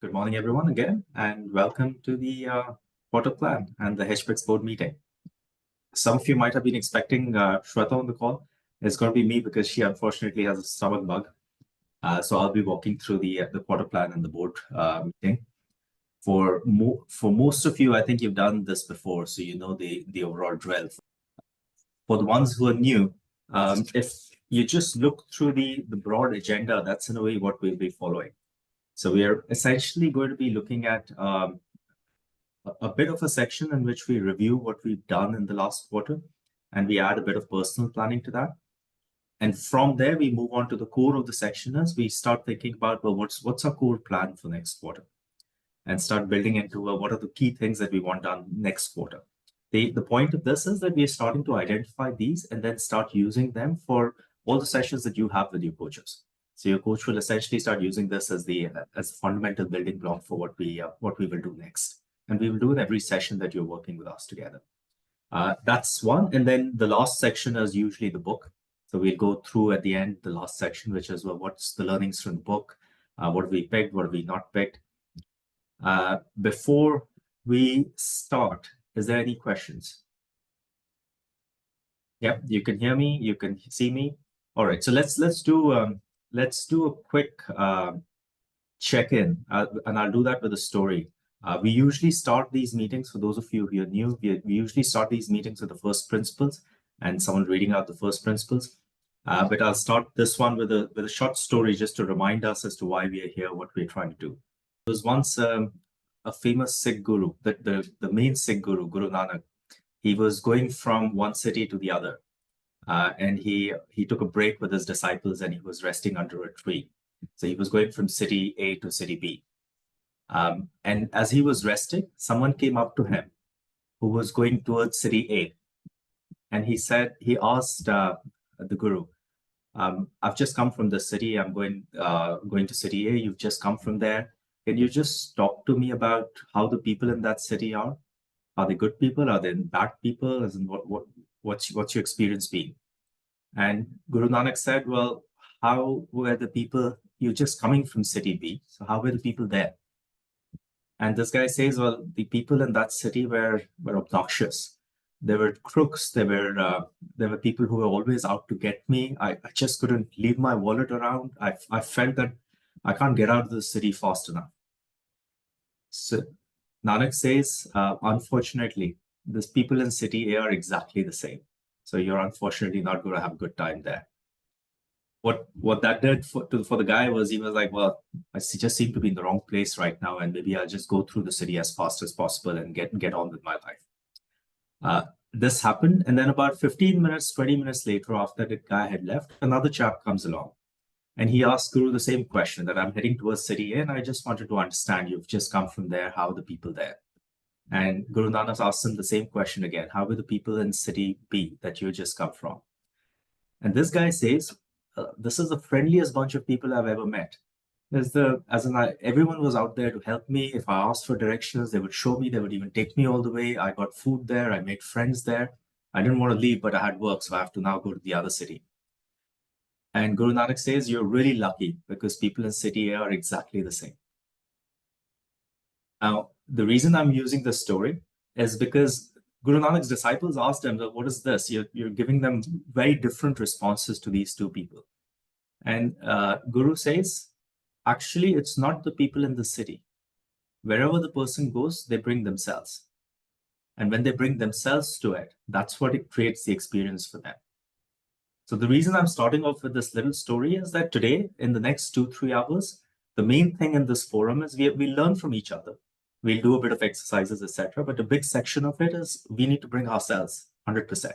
Good morning, everyone, again, and welcome to the quarter plan and the HPEX board meeting. Some of you might have been expecting Shweta on the call. It's going to be me because she unfortunately has a stomach bug. So I'll be walking through the quarter plan and the board meeting. For most of you, I think you've done this before, so you know the overall drill. For the ones who are new, if you just look through the broad agenda, that's in a way what we'll be following. So we are essentially going to be looking at a bit of a section in which we review what we've done in the last quarter, and we add a bit of personal planning to that. And from there, we move on to the core of the section as we start thinking about, well, what's our core plan for next quarter? And start building into what are the key things that we want done next quarter. The point of this is that we are starting to identify these and then start using them for all the sessions that you have with your coaches. So your coach will essentially start using this as the fundamental building block for what we will do next. And we will do it every session that you're working with us together. That's one. And then the last section is usually the book. So we'll go through at the end the last section, which is, well, what's the learnings from the book? What have we picked? What have we not picked? Before we start, is there any questions? Yep, you can hear me. You can see me. All right. So let's do a quick check-in, and I'll do that with a story. We usually start these meetings, for those of you who are new, we usually start these meetings with the first principles and someone reading out the first principles. But I'll start this one with a short story just to remind us as to why we are here, what we're trying to do. There was once a famous Sikh guru, the main Sikh guru, Guru Nanak. He was going from one city to the other. And he took a break with his disciples and he was resting under a tree. So he was going from city A to city B. And as he was resting, someone came up to him who was going towards city A. And he asked the guru, I've just come from the city. I'm going to city A. You've just come from there. Can you just talk to me about how the people in that city are? Are they good people? Are they bad people? As in what's your experience been? And Guru Nanak said, well, how were the people, you're just coming from city B, so how were the people there? And this guy says, well, the people in that city were obnoxious. There were crooks. There were people who were always out to get me. I just couldn't leave my wallet around. I felt that I can't get out of the city fast enough. So Nanak says, unfortunately, these people in city A are exactly the same. So you're unfortunately not going to have a good time there. What that did for the guy was he was like, well, I just seem to be in the wrong place right now, and maybe I'll just go through the city as fast as possible and get on with my life. This happened, and then about 15 minutes, 20 minutes later, after the guy had left, another chap comes along. And he asked Guru the same question, that I'm heading towards city A, and I just wanted to understand, you've just come from there, how are the people there? And Guru Nanak asked him the same question again, how are the people in city B that you just come from? And this guy says, this is the friendliest bunch of people I've ever met. Everyone was out there to help me. If I asked for directions, they would show me, they would even take me all the way. I got food there, I made friends there. I didn't want to leave, but I had work, so I have to now go to the other city. And Guru Nanak says, you're really lucky because people in city A are exactly the same. Now, the reason I'm using this story is because Guru Nanak's disciples asked him, what is this? You're giving them very different responses to these two people. And Guru says, actually, it's not the people in the city. Wherever the person goes, they bring themselves. And when they bring themselves to it, that's what it creates the experience for them. So the reason I'm starting off with this little story is that today, in the next 2-3 hours, the main thing in this forum is we learn from each other. We'll do a bit of exercises, etc. But a big section of it is we need to bring ourselves 100%.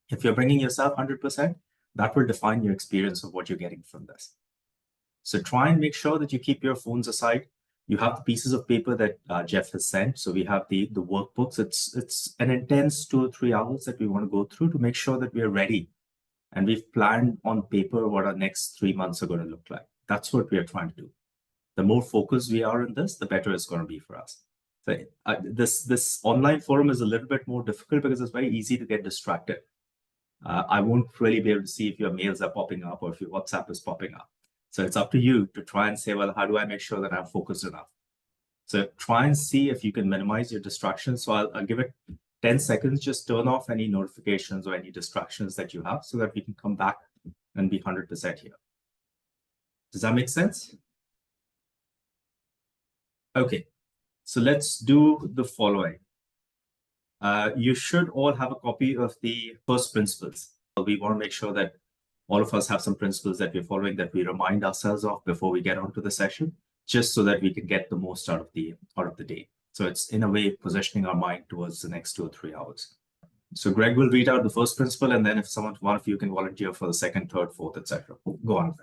If you're bringing yourself 100%, that will define your experience of what you're getting from this. So try and make sure that you keep your phones aside. You have the pieces of paper that Jeff has sent. So we have the workbooks. It's an intense 2 or 3 hours that we want to go through to make sure that we are ready. And we've planned on paper what our next 3 months are going to look like. That's what we are trying to do. The more focused we are in this, the better it's going to be for us. So this online forum is a little bit more difficult because it's very easy to get distracted. I won't really be able to see if your mails are popping up or if your WhatsApp is popping up. So it's up to you to try and say, well, how do I make sure that I'm focused enough? So try and see if you can minimize your distractions. So I'll give it 10 seconds, just turn off any notifications or any distractions that you have so that we can come back and be 100% here. Does that make sense? Okay, so let's do the following. You should all have a copy of the first principles. We want to make sure that all of us have some principles that we're following that we remind ourselves of before we get onto the session, just so that we can get the most out of the day. So it's in a way positioning our mind towards the next 2 or 3 hours. So Greg will read out the first principle, and then if one of you can volunteer for the second, third, fourth, etc. Go on.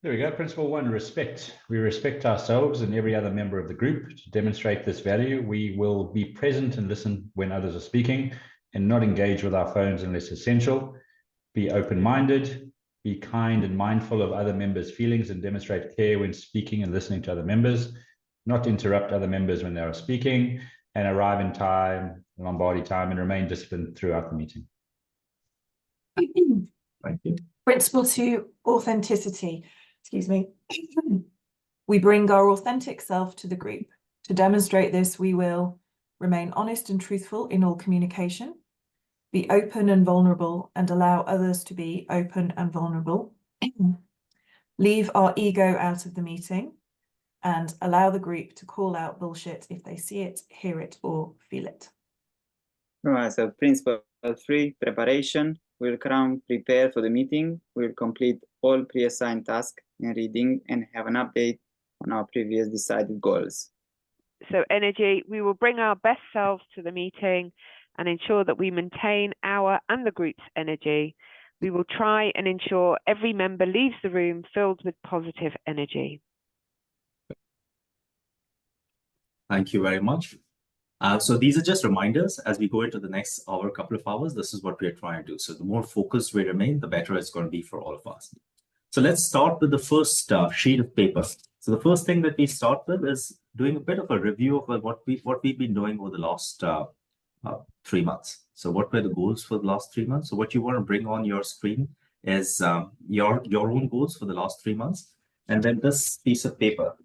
There we go. Principle 1, respect. We respect ourselves and every other member of the group. To demonstrate this value, we will be present and listen when others are speaking and not engage with our phones unless essential. Be open-minded, be kind and mindful of other members' feelings and demonstrate care when speaking and listening to other members. Not interrupt other members when they are speaking, and arrive in time, Lombardi time, and remain disciplined throughout the meeting. Thank you. Principle 2, authenticity. Excuse me. We bring our authentic self to the group. To demonstrate this, we will remain honest and truthful in all communication, be open and vulnerable, and allow others to be open and vulnerable, leave our ego out of the meeting, and allow the group to call out bullshit if they see it, hear it, or feel it. All right, so principle 3, preparation. We'll come prepared for the meeting. We'll complete all pre-assigned tasks in reading and have an update on our previous decided goals. So energy, we will bring our best selves to the meeting and ensure that we maintain our and the group's energy. We will try and ensure every member leaves the room filled with positive energy. Thank you very much. So these are just reminders as we go into the next hour, couple of hours. This is what we're trying to do. So the more focused we remain, the better it's going to be for all of us. So let's start with the first sheet of paper. So the first thing that we start with is doing a bit of a review of what we've been doing over the last 3 months. So what were the goals for the last 3 months? So what you want to bring on your screen is your own goals for the last 3 months. And then this piece of paper,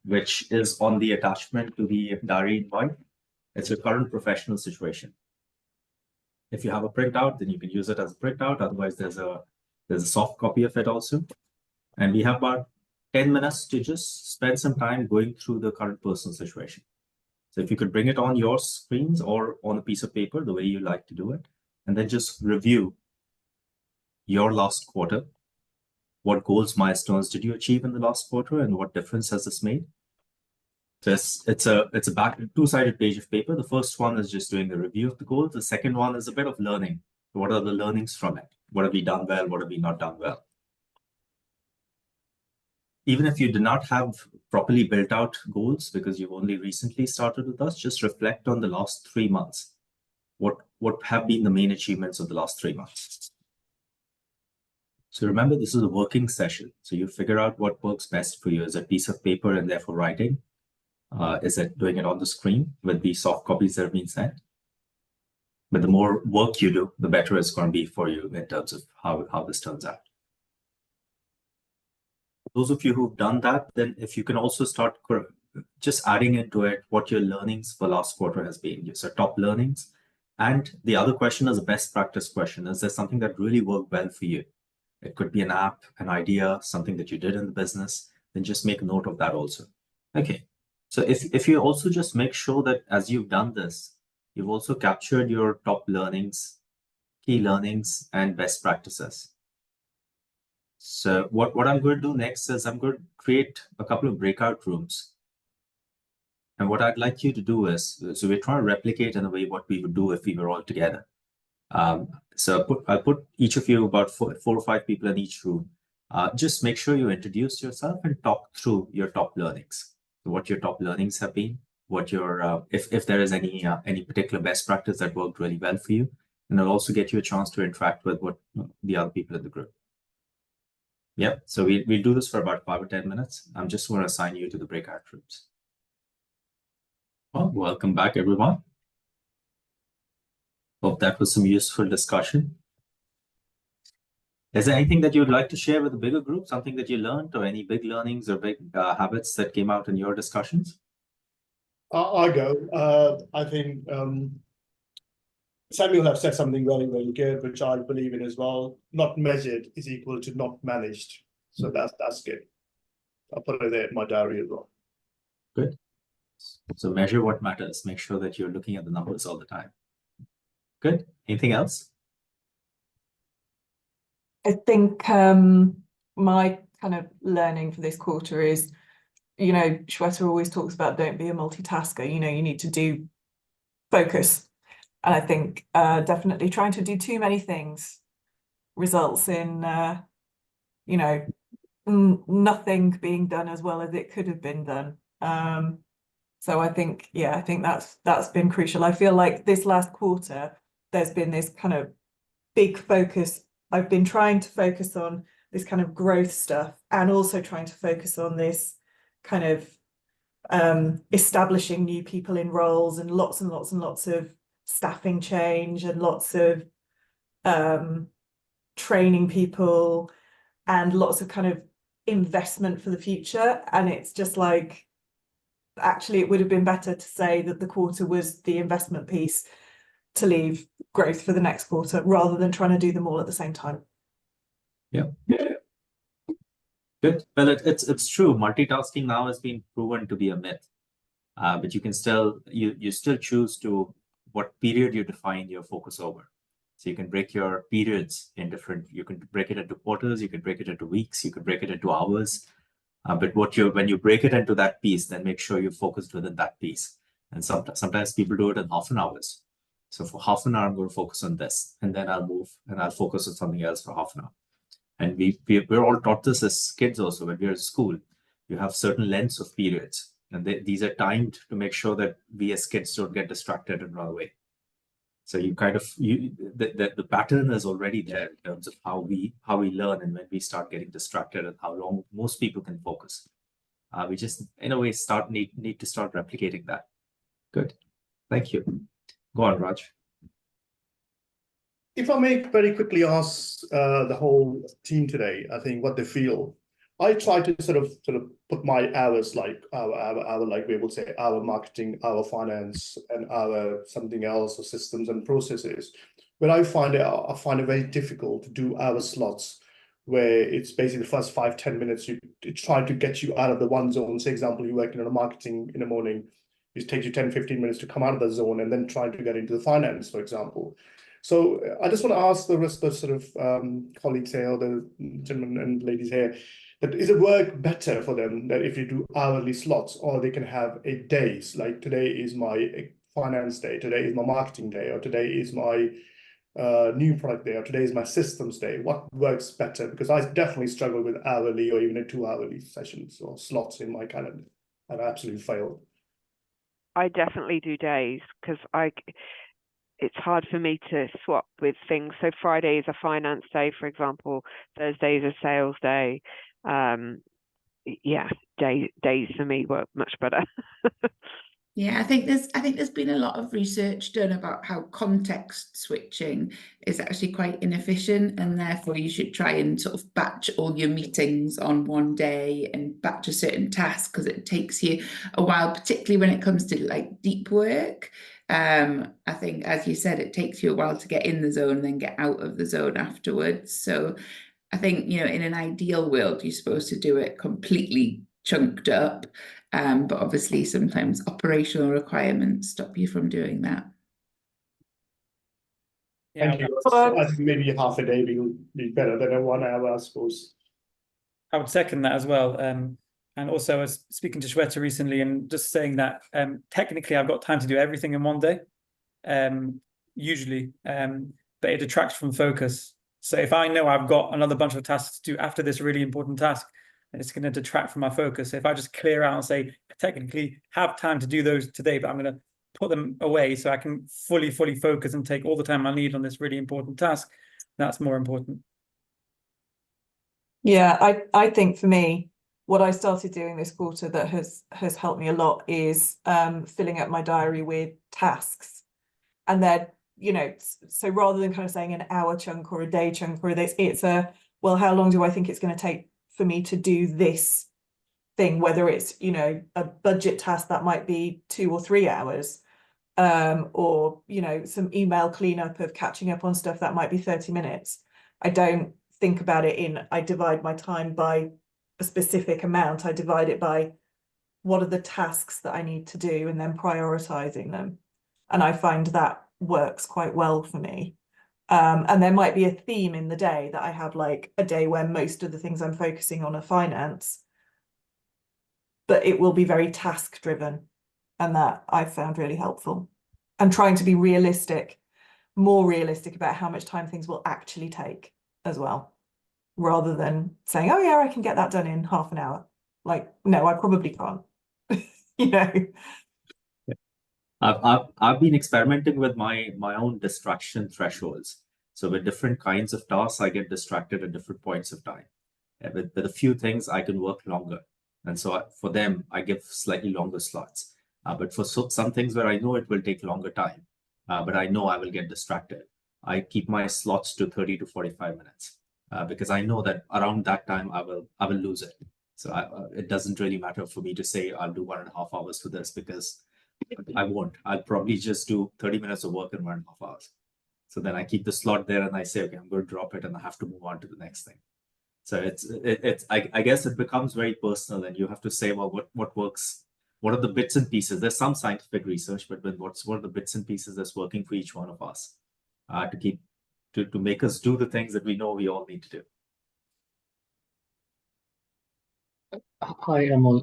which is on the attachment to the diary invite. It's your current professional situation. If you have a printout, then you can use it as a printout. Otherwise, there's a soft copy of it also. And we have about 10 minutes to just spend some time going through the current personal situation. So if you could bring it on your screens or on a piece of paper, the way you like to do it, and then just review your last quarter. What goals, milestones did you achieve in the last quarter, and what difference has this made? So it's a two-sided page of paper. The first one is just doing a review of the goals. The second one is a bit of learning. What are the learnings from it? What have we done well? What have we not done well? Even if you did not have properly built out goals because you've only recently started with us, just reflect on the last 3 months. What have been the main achievements of the last 3 months? So remember, this is a working session. So you figure out what works best for you. Is it a piece of paper and therefore writing? Is it doing it on the screen with the soft copies that have been sent? But the more work you do, the better it's going to be for you in terms of how this turns out. Those of you who've done that, then if you can also start just adding into it what your learnings for last quarter has been. So top learnings. And the other question is a best practice question. Is there something that really worked well for you? It could be an app, an idea, something that you did in the business. Then just make note of that also. Okay. So if you also just make sure that as you've done this, you've also captured your top learnings, key learnings, and best practices. So what I'm going to do next is I'm going to create a couple of breakout rooms. And what I'd like you to do is, so we're trying to replicate in a way what we would do if we were all together. So I'll put each of you, about four or five people in each room. Just make sure you introduce yourself and talk through your top learnings. So what your top learnings have been, what your if there is any particular best practice that worked really well for you, and it'll also get you a chance to interact with the other people in the group. Yeah, so we'll do this for about 5 or 10 minutes. I'm just going to assign you to the breakout rooms. Well, welcome back, everyone. Hope that was some useful discussion. Is there anything that you'd like to share with the bigger group, something that you learned, or any big learnings or big habits that came out in your discussions? I'll go. I think Samuel have said something very, very good, which I believe in as well. Not measured is equal to not managed. So that's good. I'll put it there in my diary as well. Good. So measure what matters. Make sure that you're looking at the numbers all the time. Good. Anything else? I think my kind of learning for this quarter is, you know, Shweta always talks about don't be a multitasker. You know, you need to do focus. And I think definitely trying to do too many things results in, you know, nothing being done as well as it could have been done. So I think, yeah, I think that's been crucial. I feel like this last quarter, there's been this kind of big focus. I've been trying to focus on this kind of growth stuff and also trying to focus on this kind of establishing new people in roles and lots of staffing change and lots of training people and lots of kind of investment for the future. And it's just like, actually, it would have been better to say that the quarter was the investment piece to leave growth for the next quarter rather than trying to do them all at the same time. Yeah. Good. Well, it's true. Multitasking now has been proven to be a myth, but you can still you still choose to what period you define your focus over. So you can break your periods in different. You can break it into quarters. You can break it into weeks. You can break it into hours. But when you break it into that piece, then make sure you're focused within that piece. And sometimes people do it in half an hour. So for half an hour, I'm going to focus on this, and then I'll move and I'll focus on something else for half an hour. And we're all taught this as kids also. When we're at school, you have certain lengths of periods, and these are timed to make sure that we as kids don't get distracted and run away. So you kind of the pattern is already there in terms of how we learn and when we start getting distracted and how long most people can focus. We just in a way need to start replicating that. Good, thank you. Go on, Raj. If I may very quickly ask the whole team today, I think what they feel. I try to sort of put my hours, like our like we would say our marketing, our finance, and our something else, or systems and processes. But I find it very difficult to do hour slots where it's basically the first 5-10 minutes it's trying to get you out of the one zone. Say, example, you're working on a marketing in the morning, it takes you 10-15 minutes to come out of the zone and then trying to get into the finance, for example. So I just want to ask the rest of sort of colleagues here, or the gentlemen and ladies here, that is it work better for them that if you do hourly slots, or they can have a days, like today is my finance day, today is my marketing day, or today is my new product day, or today is my systems day? What works better? Because I definitely struggle with hourly or even a 2-hourly sessions or slots in my calendar. I've absolutely failed. I definitely do days because it's hard for me to swap with things. So Friday is a finance day, for example. Thursday is a sales day. Yeah, days for me work much better. Yeah, I think there's been a lot of research done about how context switching is actually quite inefficient, and therefore you should try and sort of batch all your meetings on one day and batch a certain task, because it takes you a while, particularly when it comes to like deep work. I think, as you said, it takes you a while to get in the zone and then get out of the zone afterwards. So I think, you know, in an ideal world, you're supposed to do it completely chunked up. But obviously sometimes operational requirements stop you from doing that. Yeah, thank you. I think maybe half a day will be better than a 1 hour, I suppose. I would second that as well. And also I was speaking to Shweta recently and just saying that technically I've got time to do everything in one day, usually, but it detracts from focus. So if I know I've got another bunch of tasks to do after this really important task, and it's going to detract from my focus. So if I just clear out and say, I technically have time to do those today, but I'm going to put them away so I can fully focus and take all the time I need on this really important task, that's more important. Yeah, I think for me, what I started doing this quarter that has helped me a lot is filling up my diary with tasks. And then, you know, so rather than kind of saying an hour chunk or a day chunk or this, it's a well, how long do I think it's going to take for me to do this thing, whether it's, you know, a budget task that might be 2 or 3 hours, or, you know, some email cleanup of catching up on stuff that might be 30 minutes. I don't think about it in, I divide my time by a specific amount. I divide it by what are the tasks that I need to do and then prioritizing them. And I find that works quite well for me. And there might be a theme in the day that I have, like a day where most of the things I'm focusing on are finance, but it will be very task driven. And that I've found really helpful. And trying to be realistic, more realistic about how much time things will actually take as well, rather than saying, oh yeah, I can get that done in half an hour. Like, no, I probably can't. You know. I've been experimenting with my own distraction thresholds. So with different kinds of tasks, I get distracted at different points of time. With a few things, I can work longer. And so for them, I give slightly longer slots. But for some things where I know it will take longer time, but I know I will get distracted, I keep my slots to 30 to 45 minutes because I know that around that time I will lose it. So it doesn't really matter for me to say I'll do 1.5 hours for this, because I won't. I'll probably just do 30 minutes of work in 1.5 hours. So then I keep the slot there and I say, okay, I'm going to drop it and I have to move on to the next thing. So I guess it becomes very personal, and you have to say, well, what works? What are the bits and pieces? There's some scientific research, but what are the bits and pieces that's working for each one of us to make us do the things that we know we all need to do. Hi, Amol.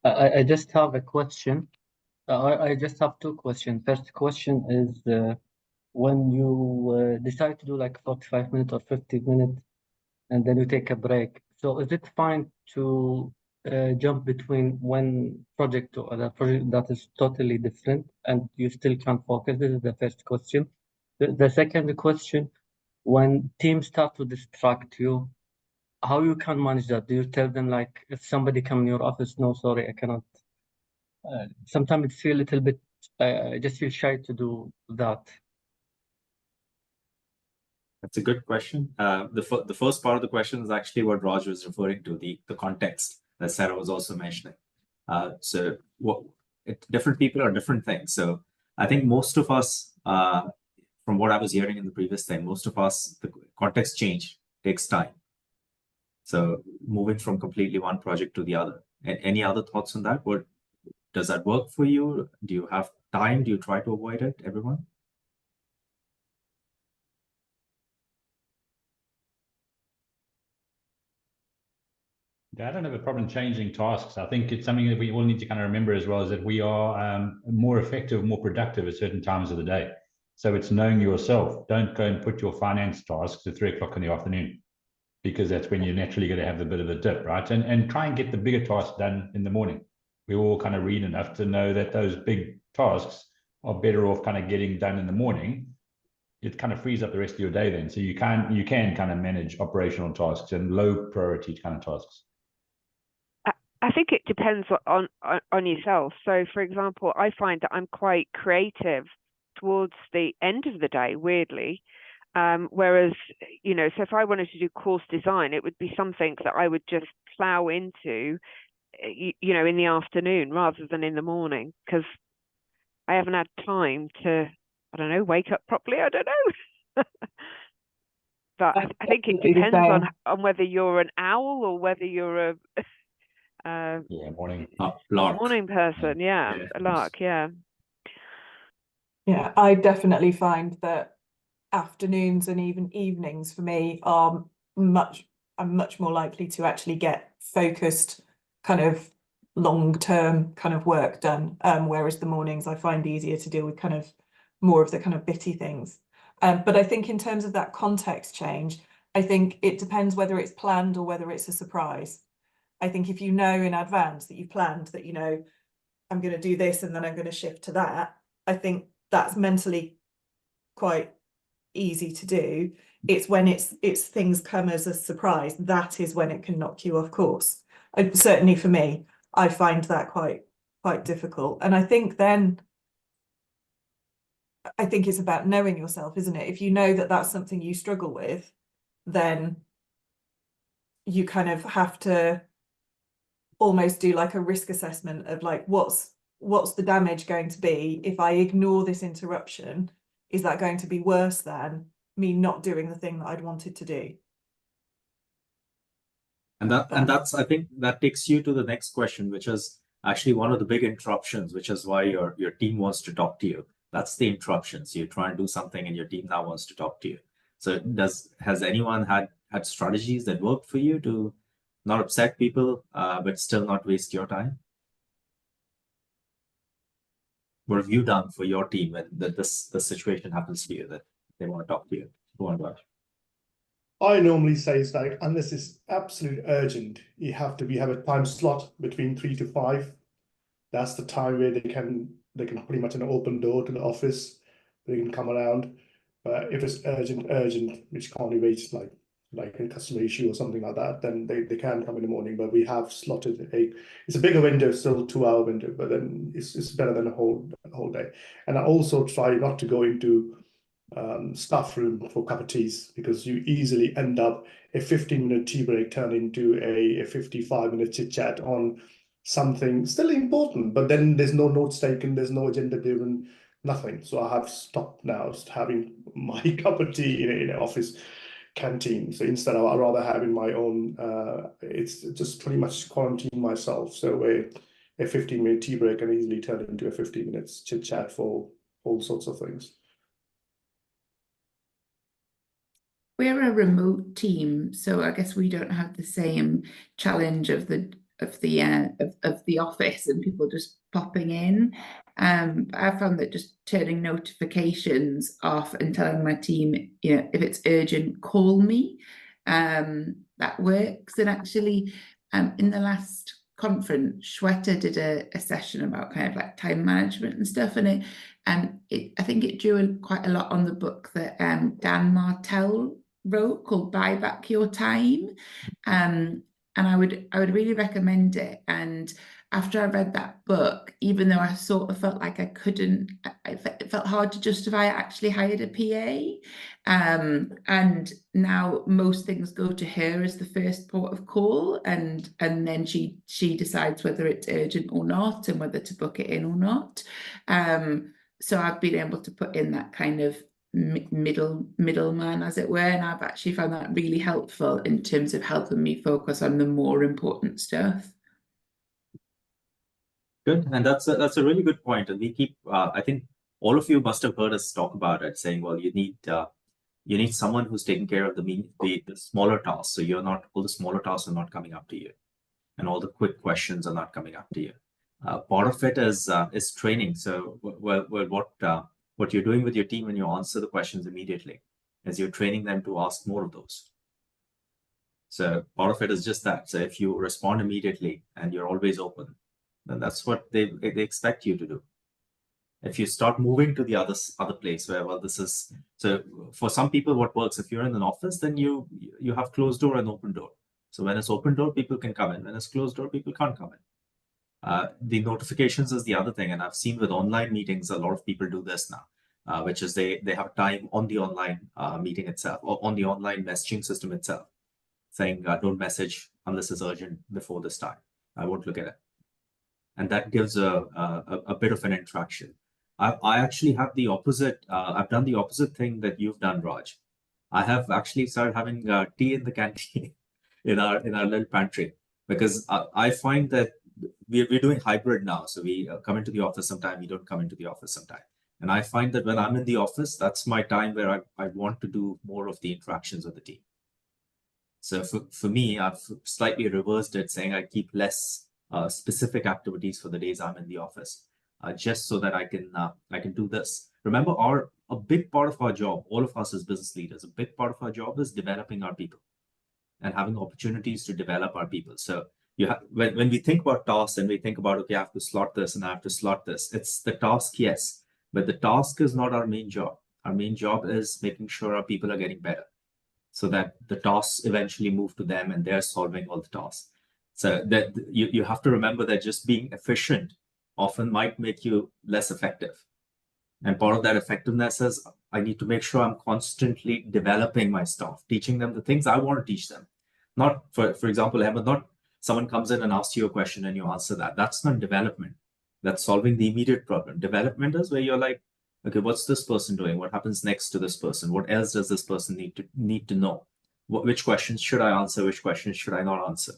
I just have a question. I just have 2 questions. First question is, when you decide to do like 45 minutes or 50 minutes, and then you take a break. So is it fine to jump between one project to other project that is totally different and you still can focus? This is the first question. The second question, when teams start to distract you, how you can manage that? Do you tell them, like, if somebody come in your office, no, sorry, I cannot. Sometimes it feel a little bit, I just feel shy to do that. That's a good question. The first part of the question is actually what Raj was referring to, the context that Sarah was also mentioning. So different people are different things. So I think most of us, from what I was hearing in the previous thing, most of us, the context change takes time. So moving from completely one project to the other. Any other thoughts on that? What does that work for you? Do you have time? Do you try to avoid it, everyone? Yeah, I don't have a problem changing tasks. I think it's something that we all need to kind of remember as well, is that we are more effective, more productive at certain times of the day. So it's knowing yourself. Don't go and put your finance tasks at 3 o'clock in the afternoon, because that's when you're naturally going to have a bit of a dip, right? And try and get the bigger tasks done in the morning. We all kind of read enough to know that those big tasks are better off kind of getting done in the morning. It kind of frees up the rest of your day then. So you can kind of manage operational tasks and low priority kind of tasks. I think it depends on yourself. So, for example, I find that I'm quite creative towards the end of the day, weirdly. Whereas, you know, so if I wanted to do course design, it would be something that I would just plow into, you know, in the afternoon rather than in the morning, because I haven't had time to, I don't know, wake up properly. I don't know. But I think it depends on whether you're an owl or whether you're a morning morning person. Yeah, a lark. Yeah. Yeah, I definitely find that afternoons and even evenings for me are I'm much more likely to actually get focused kind of long-term kind of work done, whereas the mornings I find easier to deal with kind of more of the kind of bitty things. But I think in terms of that context change, I think it depends whether it's planned or whether it's a surprise. I think if you know in advance that you've planned that, you know, I'm going to do this and then I'm going to shift to that, I think that's mentally quite easy to do. It's when it's things come as a surprise, that is when it can knock you off course. Certainly for me, I find that quite difficult. And I think it's about knowing yourself, isn't it? If you know that that's something you struggle with, then you kind of have to almost do like a risk assessment of like, what's the damage going to be if I ignore this interruption? Is that going to be worse than me not doing the thing that I'd wanted to do? And that's, I think that takes you to the next question, which is actually one of the big interruptions, which is why your team wants to talk to you. That's the interruption. So you try and do something and your team now wants to talk to you. So has anyone had strategies that worked for you to not upset people, but still not waste your time? What have you done for your team when this situation happens to you that they want to talk to you? Go on, Raj. I normally say it's like, unless it's absolutely urgent, we have a time slot between 3 to 5. That's the time where they can pretty much an open door to the office. They can come around. But if it's urgent, which can't be wait, like a customer issue or something like that, then they can come in the morning. But we have slotted it's a bigger window, still 2-hour window, but then it's better than a whole day. And I also try not to go into staff room for cup of teas, because you easily end up a 15-minute tea break turn into a 55-minute chit chat on something still important, but then there's no notes taken, there's no agenda given, nothing. So I have stopped now having my cup of tea in an office canteen. So instead, I'd rather have in my own. It's just pretty much quarantine myself. So a 15-minute tea break can easily turn into a 15 minutes chit chat for all sorts of things. We're a remote team, so I guess we don't have the same challenge of the office and people just popping in. I found that just turning notifications off and telling my team, if it's urgent, call me. That works. And actually, in the last conference, Shweta did a session about kind of like time management and stuff, and I think it drew quite a lot on the book that Dan Martell wrote called Buy Back Your Time. And I would really recommend it. And after I read that book, even though I sort of felt like I couldn't, it felt hard to justify I actually hired a PA. And now most things go to her as the first port of call, and then she decides whether it's urgent or not and whether to book it in or not. So I've been able to put in that kind of middleman, as it were, and I've actually found that really helpful in terms of helping me focus on the more important stuff. Good, and that's a really good point. And we keep, I think all of you must have heard us talk about it, saying, well, you need someone who's taking care of the smaller tasks. So all the smaller tasks are not coming up to you, and all the quick questions are not coming up to you. Part of it is training. So what you're doing with your team when you answer the questions immediately is you're training them to ask more of those. So part of it is just that. So if you respond immediately and you're always open, then that's what they expect you to do. If you start moving to the other place where, well, this is, so for some people what works, if you're in an office, then you have closed door and open door. So when it's open door, people can come in. When it's closed door, people can't come in. The notifications is the other thing, and I've seen with online meetings, a lot of people do this now, which is they have time on the online meeting itself, or on the online messaging system itself, saying don't message unless it's urgent before this time. I won't look at it, and that gives a bit of an interaction. I actually have the opposite. I've done the opposite thing that you've done, Raj. I have actually started having tea in the canteen in our little pantry, because I find that we're doing hybrid now. So we come into the office sometime, we don't come into the office sometime. And I find that when I'm in the office, that's my time where I want to do more of the interactions with the team. So for me, I've slightly reversed it, saying I keep less specific activities for the days I'm in the office, just so that I can do this. Remember, a big part of our job, all of us as business leaders, a big part of our job is developing our people and having opportunities to develop our people. So when we think about tasks and we think about, okay, I have to slot this and I have to slot this, it's the task, yes, but the task is not our main job. Our main job is making sure our people are getting better, so that the tasks eventually move to them and they're solving all the tasks. So that you have to remember that just being efficient often might make you less effective. And part of that effectiveness is I need to make sure I'm constantly developing my staff, teaching them the things I want to teach them. Not for example, Emma, not someone comes in and asks you a question and you answer that. That's not development. That's solving the immediate problem. Development is where you're like, okay, what's this person doing? What happens next to this person? What else does this person need to know? Which questions should I answer? Which questions should I not answer?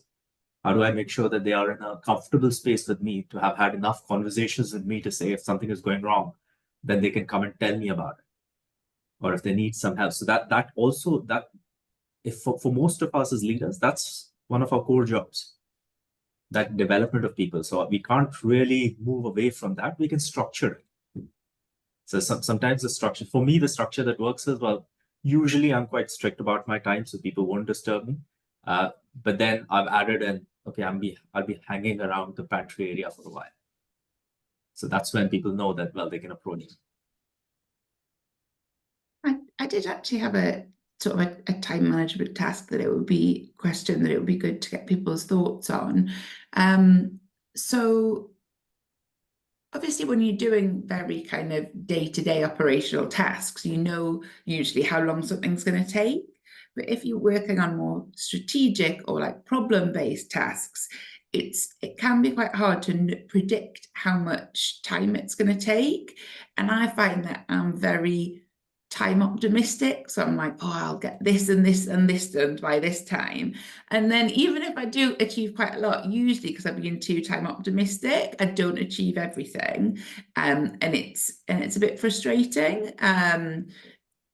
How do I make sure that they are in a comfortable space with me to have had enough conversations with me to say if something is going wrong, then they can come and tell me about it, or if they need some help. So that also if for most of us as leaders, that's one of our core jobs, that development of people. So we can't really move away from that. We can structure it. So sometimes the structure, for me, the structure that works is, well, usually I'm quite strict about my time so people won't disturb me. But then I've added in, okay, I'll be hanging around the pantry area for a while. So that's when people know that, well, they can approach me. I did actually have a sort of a time management task that it would be good to get people's thoughts on. So obviously when you're doing very kind of day-to-day operational tasks, you know usually how long something's going to take. But if you're working on more strategic or like problem-based tasks, it can be quite hard to predict how much time it's going to take. And I find that I'm very time optimistic, so I'm like, oh, I'll get this and this and this done by this time. And then even if I do achieve quite a lot, usually because I'm being too time optimistic, I don't achieve everything, and it's a bit frustrating,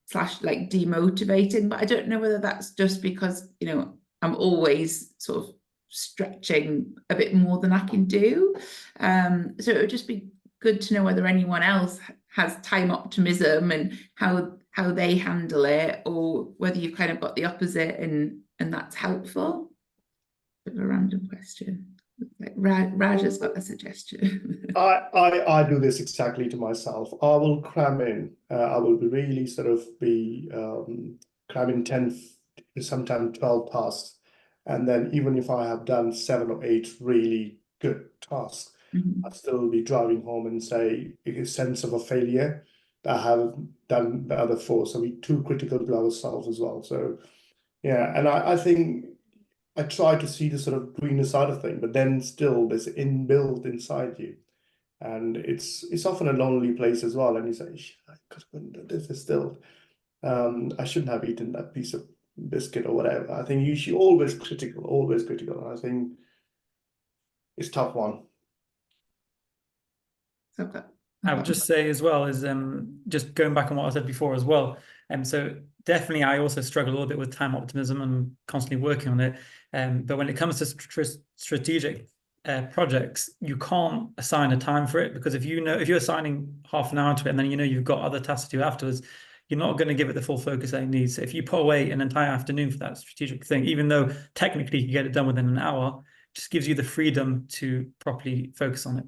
slash like demotivating. But I don't know whether that's just because, you know, I'm always sort of stretching a bit more than I can do. So it would just be good to know whether anyone else has time optimism and how they handle it, or whether you've kind of got the opposite and that's helpful. Bit of a random question. Like Raj has got a suggestion. I do this exactly to myself. I will cram in. I will be really sort of cram in 10, sometimes 12 tasks. And then even if I have done 7 or 8 really good tasks, I'll still be driving home and say a sense of a failure that I haven't done the other 4. So we're too critical to ourselves as well. So yeah, and I think I try to see the sort of greener side of thing, but then still there's inbuilt inside you. And it's often a lonely place as well. And you say, I could have done this is still, I shouldn't have eaten that piece of biscuit or whatever. I think you're always critical. And I think it's a tough one. I would just say as well is just going back on what I said before as well. So definitely I also struggle a little bit with time optimism and constantly working on it. But when it comes to strategic projects, you can't assign a time for it, because if you're assigning half an hour to it and then you know you've got other tasks to do afterwards, you're not going to give it the full focus that it needs. So if you put away an entire afternoon for that strategic thing, even though technically you can get it done within an hour, it just gives you the freedom to properly focus on it.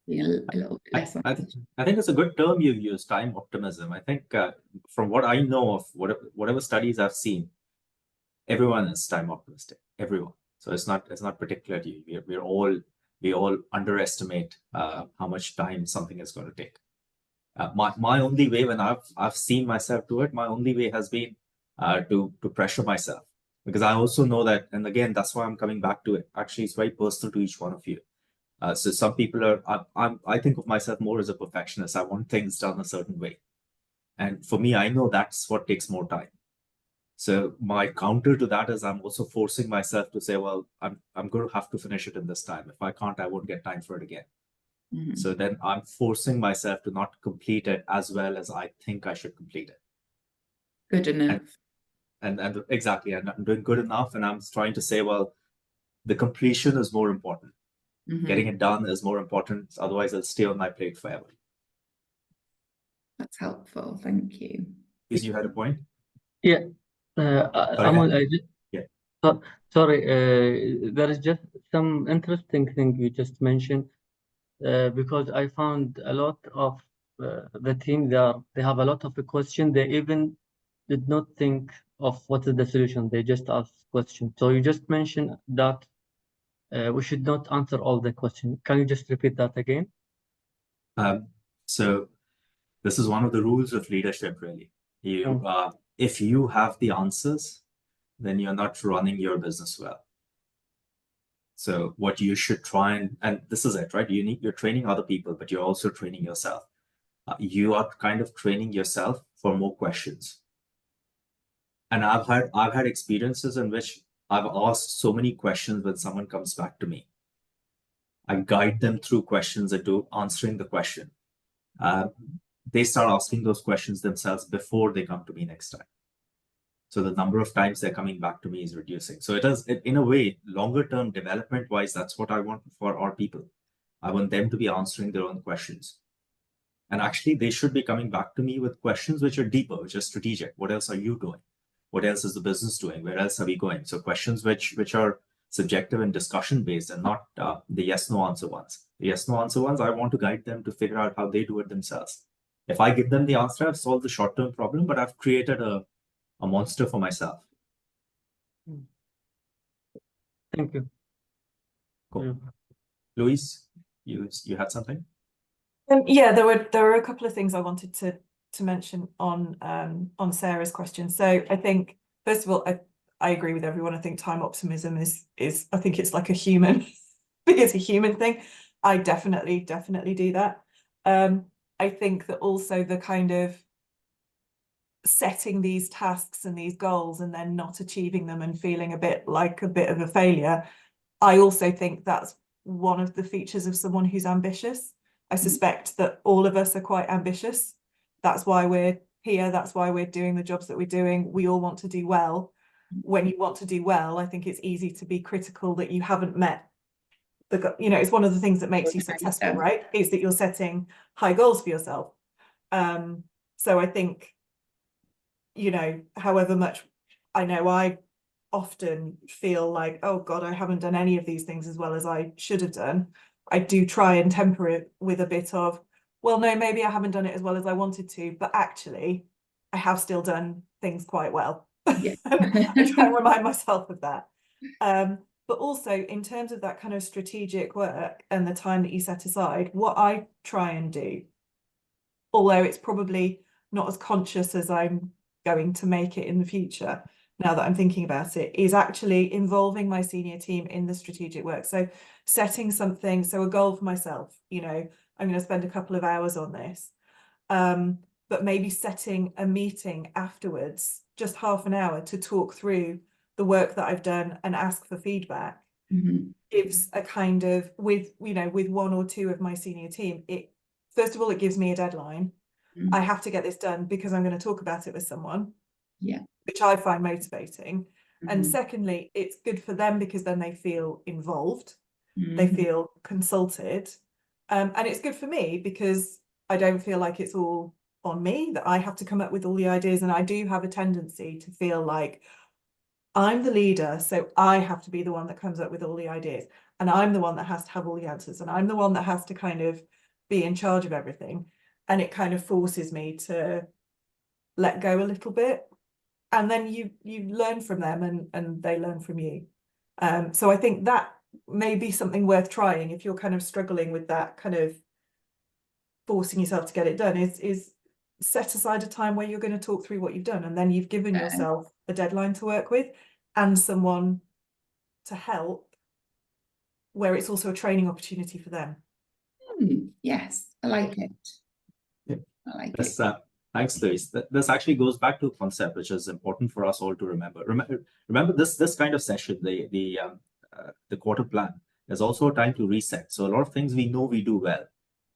Being a little bit less. I think it's a good term you've used, time optimism. I think from what I know of whatever studies I've seen, everyone is time optimistic. Everyone. So it's not particular to you. We all underestimate how much time something is going to take. My only way, when I've seen myself do it, my only way has been to pressure myself, because I also know that, and again, that's why I'm coming back to it. Actually, it's very personal to each one of you. So some people I think of myself more as a perfectionist. I want things done a certain way. And for me, I know that's what takes more time. So my counter to that is I'm also forcing myself to say, well, I'm going to have to finish it in this time. If I can't, I won't get time for it again. So then I'm forcing myself to not complete it as well as I think I should complete it. Good enough. And exactly, and I'm doing good enough. And I'm trying to say, well, the completion is more important. Getting it done is more important. Otherwise, it'll stay on my plate forever. That's helpful. Thank you. Is you had a point? Yeah. Amol, sorry, there is just some interesting thing you just mentioned, because I found a lot of the team they have a lot of questions. They even did not think of what is the solution. They just ask questions. So you just mentioned that we should not answer all the questions. Can you just repeat that again? So this is one of the rules of leadership, really. if you have the answers, then you're not running your business well. So what you should try and this is it, right? You're training other people, but you're also training yourself. You are kind of training yourself for more questions. And I've had experiences in which I've asked so many questions when someone comes back to me. I guide them through questions into answering the question. They start asking those questions themselves before they come to me next time. So the number of times they're coming back to me is reducing. So it is, in a way, longer term development wise, that's what I want for our people. I want them to be answering their own questions. And actually, they should be coming back to me with questions which are deeper, which are strategic. What else are you doing? What else is the business doing? Where else are we going? So questions which are subjective and discussion based and not the yes, no answer ones. The yes, no answer ones, I want to guide them to figure out how they do it themselves. If I give them the answer, I've solved the short-term problem, but I've created a monster for myself. Thank you. Cool. Luis, you had something? Yeah, there were a couple of things I wanted to mention on Sarah's question. So I think first of all, I agree with everyone. I think time optimism is I think it's like a human it's a human thing. I definitely do that. I think that also the kind of setting these tasks and these goals and then not achieving them and feeling a bit of a failure, I also think that's one of the features of someone who's ambitious. I suspect that all of us are quite ambitious. That's why we're here. That's why we're doing the jobs that we're doing. We all want to do well. When you want to do well, I think it's easy to be critical that you haven't met it's one of the things that makes you successful, right? Is that you're setting high goals for yourself. So I think, however much I know I often feel like, oh God, I haven't done any of these things as well as I should have done. I do try and temper it with a bit of, well, no, maybe I haven't done it as well as I wanted to, but actually I have still done things quite well. Yeah. I try and remind myself of that. But also in terms of that kind of strategic work and the time that you set aside, what I try and do, although it's probably not as conscious as I'm going to make it in the future, now that I'm thinking about it, is actually involving my senior team in the strategic work. So setting something, so a goal for myself, I'm going to spend a couple of hours on this, but maybe setting a meeting afterwards, just half an hour to talk through the work that I've done and ask for feedback. Gives a kind of, with one or two of my senior team, first of all, it gives me a deadline. I have to get this done because I'm going to talk about it with someone, which I find motivating. And secondly, it's good for them because then they feel involved, they feel consulted, and it's good for me because I don't feel like it's all on me, that I have to come up with all the ideas. And I do have a tendency to feel like I'm the leader, so I have to be the one that comes up with all the ideas, and I'm the one that has to have all the answers, and I'm the one that has to kind of be in charge of everything. And it kind of forces me to let go a little bit, and then you learn from them and they learn from you. So I think that may be something worth trying if you're kind of struggling with that kind of forcing yourself to get it done, is set aside a time where you're going to talk through what you've done, and then you've given yourself a deadline to work with and someone to help, where it's also a training opportunity for them. Yes, I like it. Yeah. I like it. Thanks, Luis. This actually goes back to a concept which is important for us all to remember. Remember this kind of session, the quarter plan, is also a time to reset. So a lot of things we know we do well,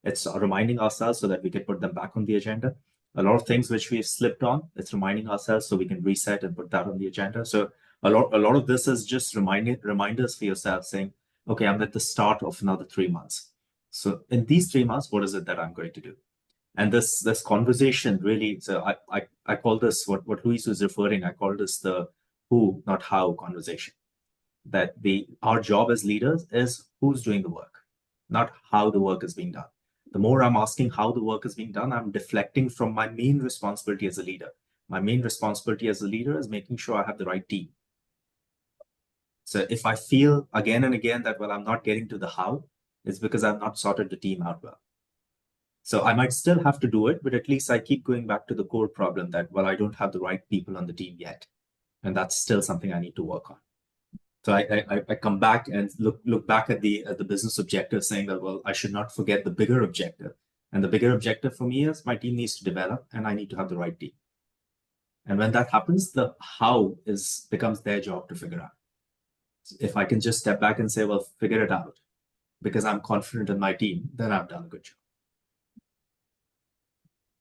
it's reminding ourselves so that we can put them back on the agenda. A lot of things which we've slipped on, it's reminding ourselves so we can reset and put that on the agenda. So a lot of this is just reminders for yourself saying, okay, I'm at the start of another 3 months. So in these 3 months, what is it that I'm going to do? And this conversation really, so I call this what Luis was referring, I call this the who, not how conversation. That our job as leaders is who's doing the work, not how the work is being done. The more I'm asking how the work is being done, I'm deflecting from my main responsibility as a leader. My main responsibility as a leader is making sure I have the right team. So if I feel again and again that, well, I'm not getting to the how, it's because I've not sorted the team out well. So I might still have to do it, but at least I keep going back to the core problem that, well, I don't have the right people on the team yet. And that's still something I need to work on. So I come back and look back at the business objective, saying that, well, I should not forget the bigger objective. And the bigger objective for me is my team needs to develop and I need to have the right team. And when that happens, the how becomes their job to figure out. If I can just step back and say, well, figure it out because I'm confident in my team, then I've done a good job.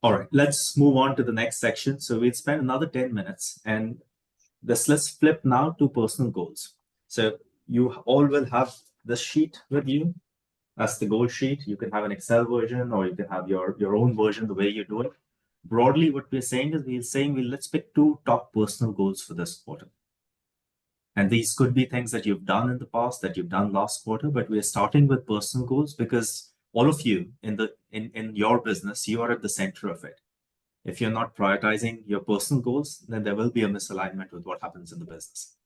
All right, let's move on to the next section. So we'll spend another 10 minutes and let's flip now to personal goals. So you all will have this sheet with you. That's the goal sheet. You can have an Excel version or you can have your own version, the way you do it. Broadly, what we're saying is let's pick 2 top personal goals for this quarter. And these could be things that you've done in the past, that you've done last quarter, but we're starting with personal goals because all of you in your business, you are at the center of it. If you're not prioritizing your personal goals, then there will be a misalignment with what happens in the business.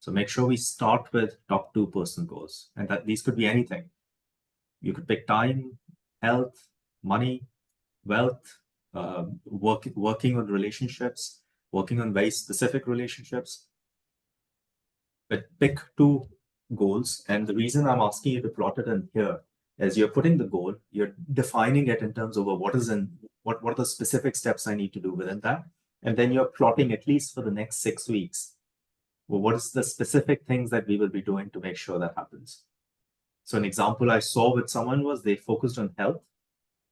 So make sure we start with top 2 personal goals, and that these could be anything. You could pick time, health, money, wealth, working on relationships, working on very specific relationships. But pick 2 goals. And the reason I'm asking you to plot it in here is you're putting the goal, you're defining it in terms of what are the specific steps I need to do within that. And then you're plotting, at least for the next 6 weeks, well, what is the specific things that we will be doing to make sure that happens. So an example I saw with someone was they focused on health.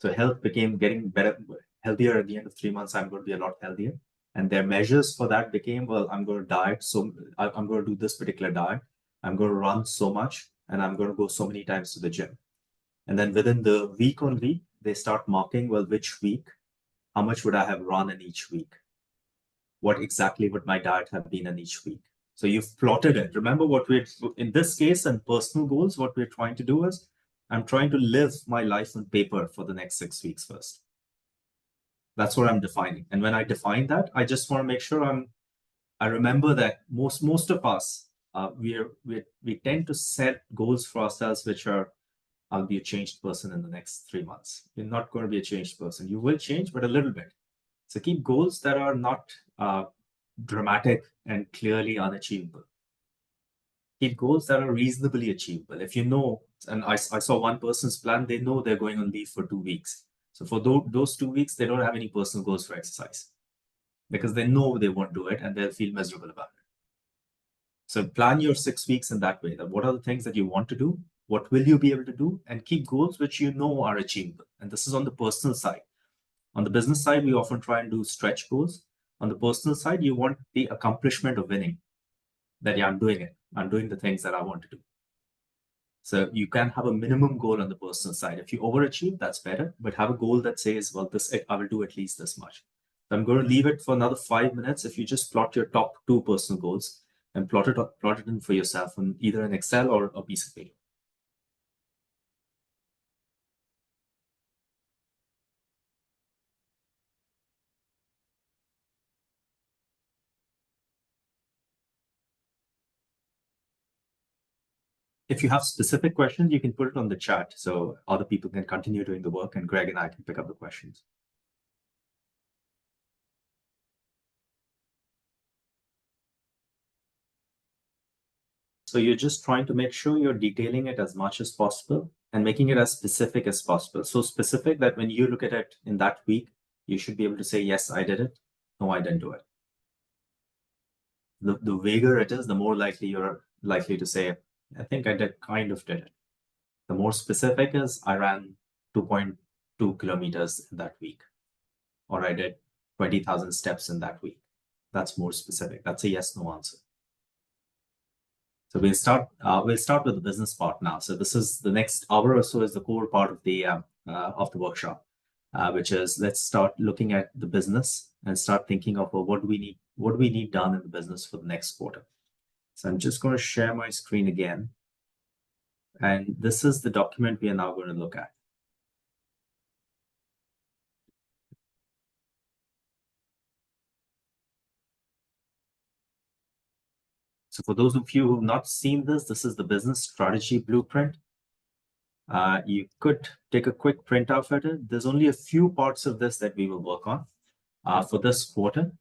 So health became getting better, healthier at the end of 3 months. I'm going to be a lot healthier. And their measures for that became, well, I'm going to diet. So I'm going to do this particular diet. I'm going to run so much and I'm going to go so many times to the gym. And then within the week on week, they start marking, well, which week, how much would I have run in each week? What exactly would my diet have been in each week? So you've plotted it. Remember what in this case and personal goals, what we're trying to do is I'm trying to live my life on paper for the next 6 weeks first. That's what I'm defining. And when I define that, I just want to make sure I remember that most of us, we tend to set goals for ourselves, which are, I'll be a changed person in the next 3 months. You're not going to be a changed person. You will change, but a little bit. So keep goals that are not dramatic and clearly unachievable. Keep goals that are reasonably achievable. If you know, and I saw one person's plan, they know they're going on leave for 2 weeks. So for those 2 weeks, they don't have any personal goals for exercise because they know they won't do it and they'll feel miserable about it. So plan your 6 weeks in that way. That what are the things that you want to do? What will you be able to do? And keep goals which you know are achievable. And this is on the personal side. On the business side, we often try and do stretch goals. On the personal side, you want the accomplishment of winning. That, yeah, I'm doing it. I'm doing the things that I want to do. So you can have a minimum goal on the personal side. If you overachieve, that's better, but have a goal that says, well, I will do at least this much. So I'm going to leave it for another 5 minutes. If you just plot your top 2 personal goals and plot it in for yourself on either an Excel or a piece of paper. If you have specific questions, you can put it on the chat so other people can continue doing the work and Greg and I can pick up the questions. So you're just trying to make sure you're detailing it as much as possible and making it as specific as possible. So specific that when you look at it in that week, you should be able to say, yes, I did it. No, I didn't do it. The vaguer it is, the more likely you're likely to say, I think I kind of did it. The more specific is, I ran 2.2 kilometers in that week, or I did 20,000 steps in that week. That's more specific. That's a yes, no answer. So we'll start with the business part now. So this is the next hour or so is the core part of the workshop, which is let's start looking at the business and start thinking of what do we need done in the business for the next quarter. So I'm just going to share my screen again. And this is the document we are now going to look at. So for those of you who have not seen this, this is the business strategy blueprint. You could take a quick printout of it. There's only a few parts of this that we will work on for this quarter.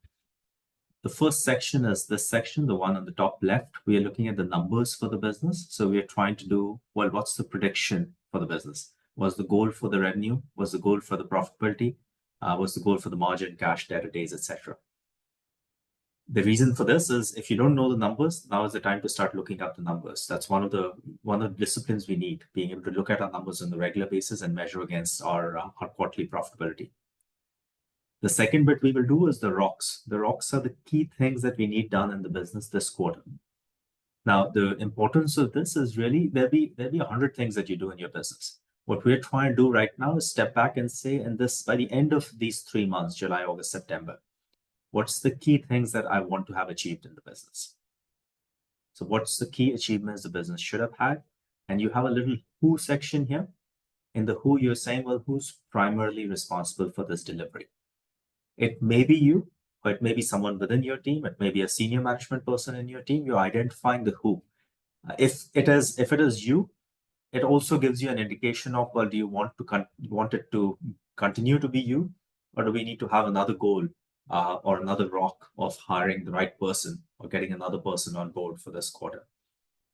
The first section is this section, the one on the top left. We are looking at the numbers for the business. So we are trying to do, well, what's the prediction for the business? What's the goal for the revenue? What's the goal for the profitability? What's the goal for the margin, cash, debtor days, etc. The reason for this is if you don't know the numbers, now is the time to start looking up the numbers. That's one of the disciplines we need, being able to look at our numbers on a regular basis and measure against our quarterly profitability. The second bit we will do is the rocks. The rocks are the key things that we need done in the business this quarter. Now, the importance of this is really there'll be 100 things that you do in your business. What we're trying to do right now is step back and say, by the end of these 3 months, July, August, September, what's the key things that I want to have achieved in the business? So what's the key achievements the business should have had? And you have a little who section here. In the who, you're saying, well, who's primarily responsible for this delivery? It may be you, or it may be someone within your team. It may be a senior management person in your team. You're identifying the who. If it is you, it also gives you an indication of, well, do you want it to continue to be you, or do we need to have another goal or another rock of hiring the right person or getting another person on board for this quarter?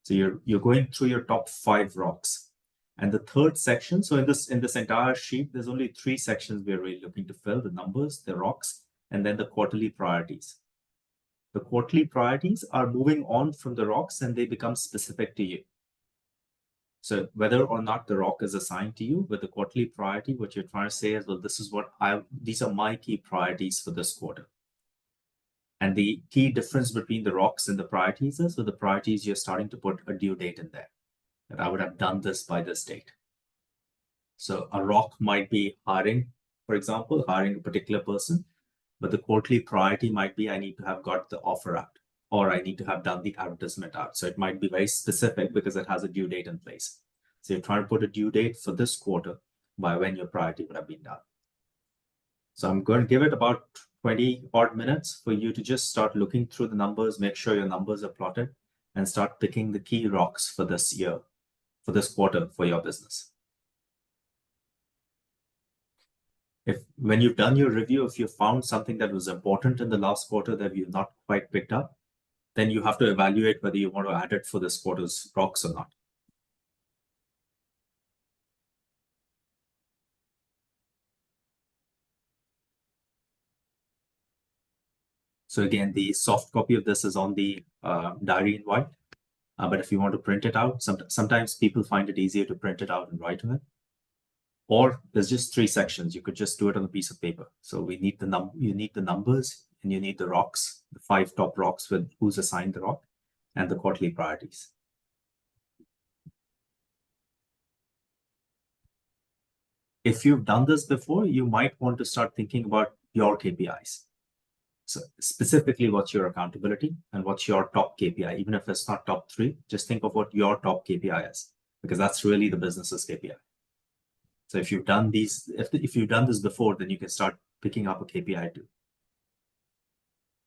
So you're going through your top 5 rocks. And the third section, so in this entire sheet, there's only 3 sections we're really looking to fill: the numbers, the rocks, and then the quarterly priorities. The quarterly priorities are moving on from the rocks and they become specific to you. So whether or not the rock is assigned to you, with the quarterly priority, what you're trying to say is, well, these are my key priorities for this quarter. And the key difference between the rocks and the priorities is, with the priorities, you're starting to put a due date in there. That I would have done this by this date. So a rock might be hiring, for example, hiring a particular person, but the quarterly priority might be, I need to have got the offer out, or I need to have done the advertisement out. So it might be very specific because it has a due date in place. So you're trying to put a due date for this quarter by when your priority would have been done. So I'm going to give it about 20 odd minutes for you to just start looking through the numbers, make sure your numbers are plotted, and start picking the key rocks for this year, for this quarter, for your business. When you've done your review, if you found something that was important in the last quarter that you've not quite picked up, then you have to evaluate whether you want to add it for this quarter's rocks or not. So again, the soft copy of this is on the diary in white. But if you want to print it out, sometimes people find it easier to print it out and write on it. Or there's just 3 sections. You could just do it on a piece of paper. So we need you need the numbers, and you need the rocks, the 5 top rocks with who's assigned the rock, and the quarterly priorities. If you've done this before, you might want to start thinking about your KPIs. So specifically, what's your accountability and what's your top KPI? Even if it's not top 3, just think of what your top KPI is, because that's really the business's KPI. So if you've done these, if you've done this before, then you can start picking up a KPI too.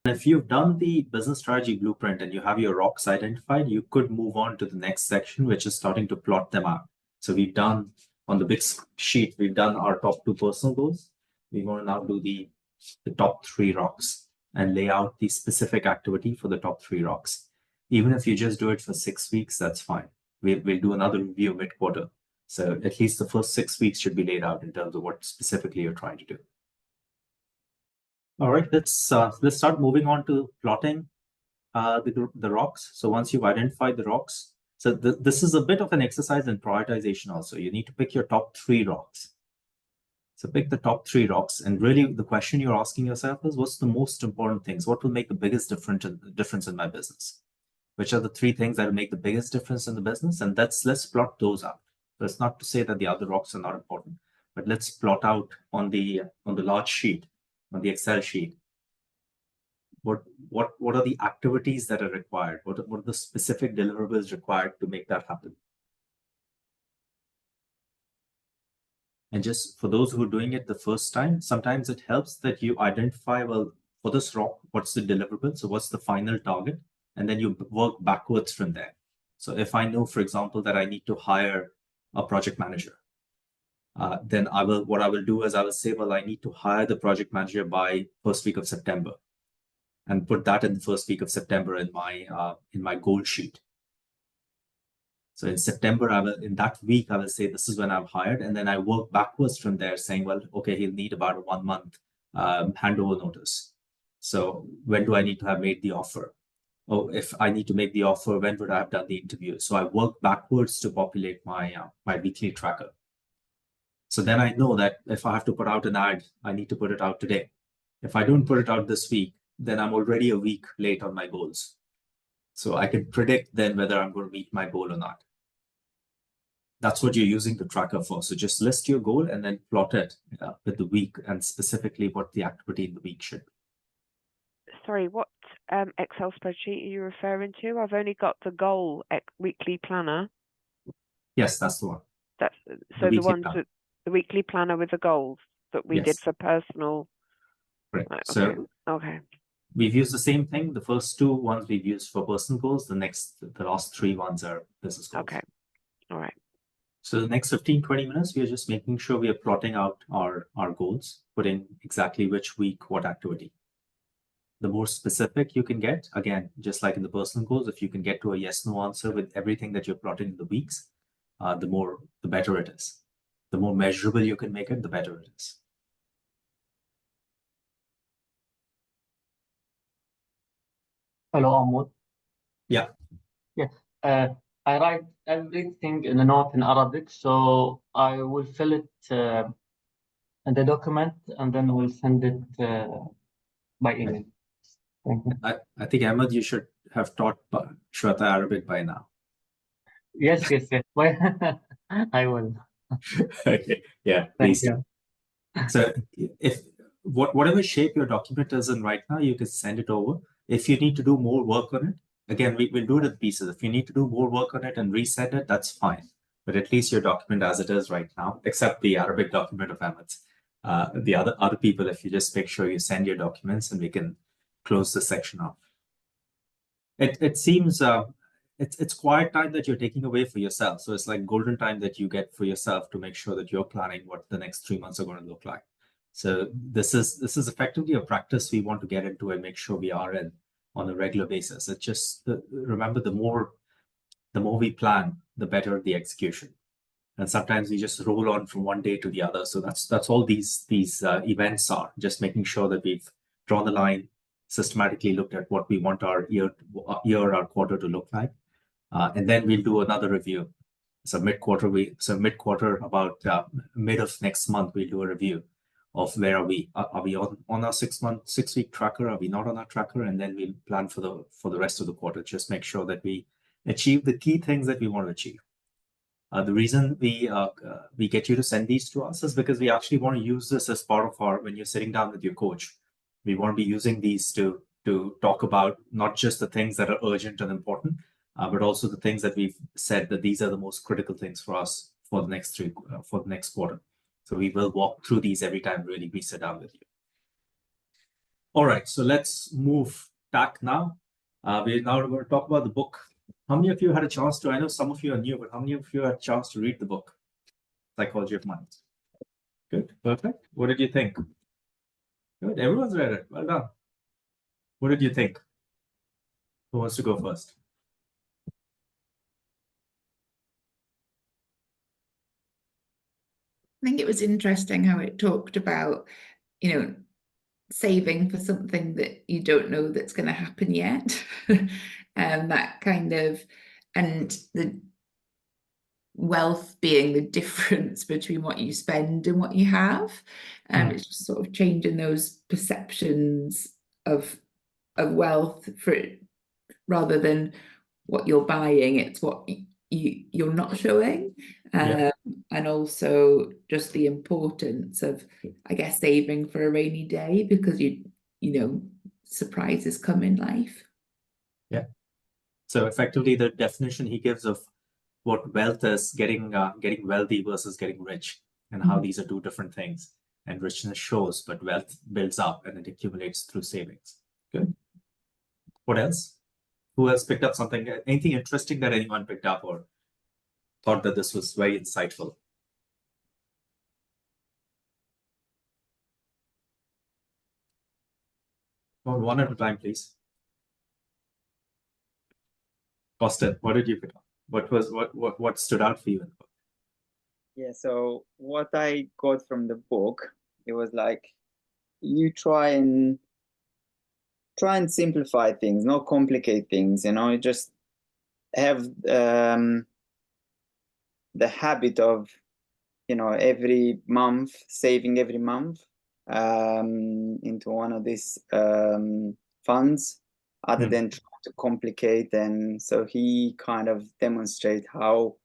And if you've done the business strategy blueprint and you have your rocks identified, you could move on to the next section, which is starting to plot them out. So we've done on the big sheet, we've done our top 2 personal goals. We want to now do the top 3 rocks and lay out the specific activity for the top 3 rocks. Even if you just do it for 6 weeks, that's fine. We'll do another review mid-quarter. So at least the first 6 weeks should be laid out in terms of what specifically you're trying to do. All right, let's start moving on to plotting the rocks. So once you've identified the rocks, so this is a bit of an exercise in prioritization also. You need to pick your top 3 rocks. So pick the top 3 rocks, and really the question you're asking yourself is, what's the most important things? What will make the biggest difference in my business? Which are the 3 things that will make the biggest difference in the business? And let's plot those out. That's not to say that the other rocks are not important, but let's plot out on the large sheet, on the Excel sheet, what are the activities that are required? What are the specific deliverables required to make that happen? And just for those who are doing it the first time, sometimes it helps that you identify, well, for this rock, what's the deliverable? So what's the final target? And then you work backwards from there. So if I know, for example, that I need to hire a project manager. Then what I will do is I will say, well, I need to hire the project manager by first week of September, and put that in the first week of September in my goal sheet. So in September, in that week, I will say this is when I've hired, and then I work backwards from there, saying, well, okay, he'll need about a 1 month handover notice. So when do I need to have made the offer? Oh, if I need to make the offer, when would I have done the interview? So I work backwards to populate my weekly tracker. So then I know that if I have to put out an ad, I need to put it out today. If I don't put it out this week, then I'm already a week late on my goals. So I can predict then whether I'm going to meet my goal or not. That's what you're using the tracker for. So just list your goal and then plot it with the week and specifically what the activity in the week should be. Sorry, what Excel spreadsheet are you referring to? I've only got the goal weekly planner. Yes, that's the one. That's so the ones plan. with the weekly planner with the goals that we did for personal. Correct. Right, So okay. We've used the same thing. The first 2 ones we've used for personal goals. The last 3 ones are business goals. Okay. All right. So the next 15-20 minutes, we are just making sure we are plotting out our goals, putting exactly which week, what activity. The more specific you can get, again, just like in the personal goals, if you can get to a yes/no answer with everything that you're plotting in the weeks, the better it is. The more measurable you can make it, the better it is. Hello, Ahmed. Yeah. Yeah. I write everything in a note in Arabic, so I will fill it in the document and then we'll send it by email. Thank you. I think, Ahmed, you should have taught Shweta Arabic by now. Yes. Well, I will. Okay. Yeah, Thank please. you. So if whatever shape your document is in right now, you can send it over. If you need to do more work on it, again, we'll do it in pieces. If you need to do more work on it and resend it, that's fine. But at least your document as it is right now, except the Arabic document of Ahmed's. The other people, if you just make sure you send your documents and we can close this section off. It seems it's quiet time that you're taking away for yourself. So it's like golden time that you get for yourself to make sure that you're planning what the next 3 months are going to look like. So this is effectively a practice we want to get into and make sure we are in on a regular basis. It's just remember the more we plan, the better the execution. And sometimes we just roll on from one day to the other. So that's all these events are, just making sure that we've drawn the line, systematically looked at what we want our our quarter to look like. And then we'll do another review. So mid-quarter, about mid of next month, we'll do a review of where are we? Are we on our 6-week tracker? Are we not on our tracker? And then we'll plan for the rest of the quarter. Just make sure that we achieve the key things that we want to achieve. The reason we get you to send these to us is because we actually want to use this as part of when you're sitting down with your coach. We want to be using these to talk about not just the things that are urgent and important, but also the things that we've said that these are the most critical things for us for the next quarter. So we will walk through these every time really we sit down with you. All right, so let's move back now. We're now going to talk about the book. How many of you had a chance to, I know some of you are new, but how many of you had a chance to read the book, Psychology of Mind? Good, perfect. What did you think? Good, everyone's read it. Well done. What did you think? Who wants to go first? I think it was interesting how it talked about, saving for something that you don't know that's going to happen yet. And that kind of, and the wealth being the difference between what you spend and what you have. It's just sort of changing those perceptions of wealth rather than what you're buying, it's what you're not showing. And also just the importance of, I guess, saving for a rainy day, because surprises come in life. Yeah. So effectively the definition he gives of what wealth is, getting wealthy versus getting rich, and how these are two different things. And richness shows, but wealth builds up and it accumulates through savings. Good. What else? Who else picked up something? Anything interesting that anyone picked up or thought that this was very insightful. One at a time, please. Austin, what did you pick up? What stood out for you in the book? Yeah, so what I got from the book, it was like you try and simplify things, not complicate things, you know, just have the habit of, you know, every month, saving every month into one of these funds, other than trying to complicate. And so he kind of demonstrate how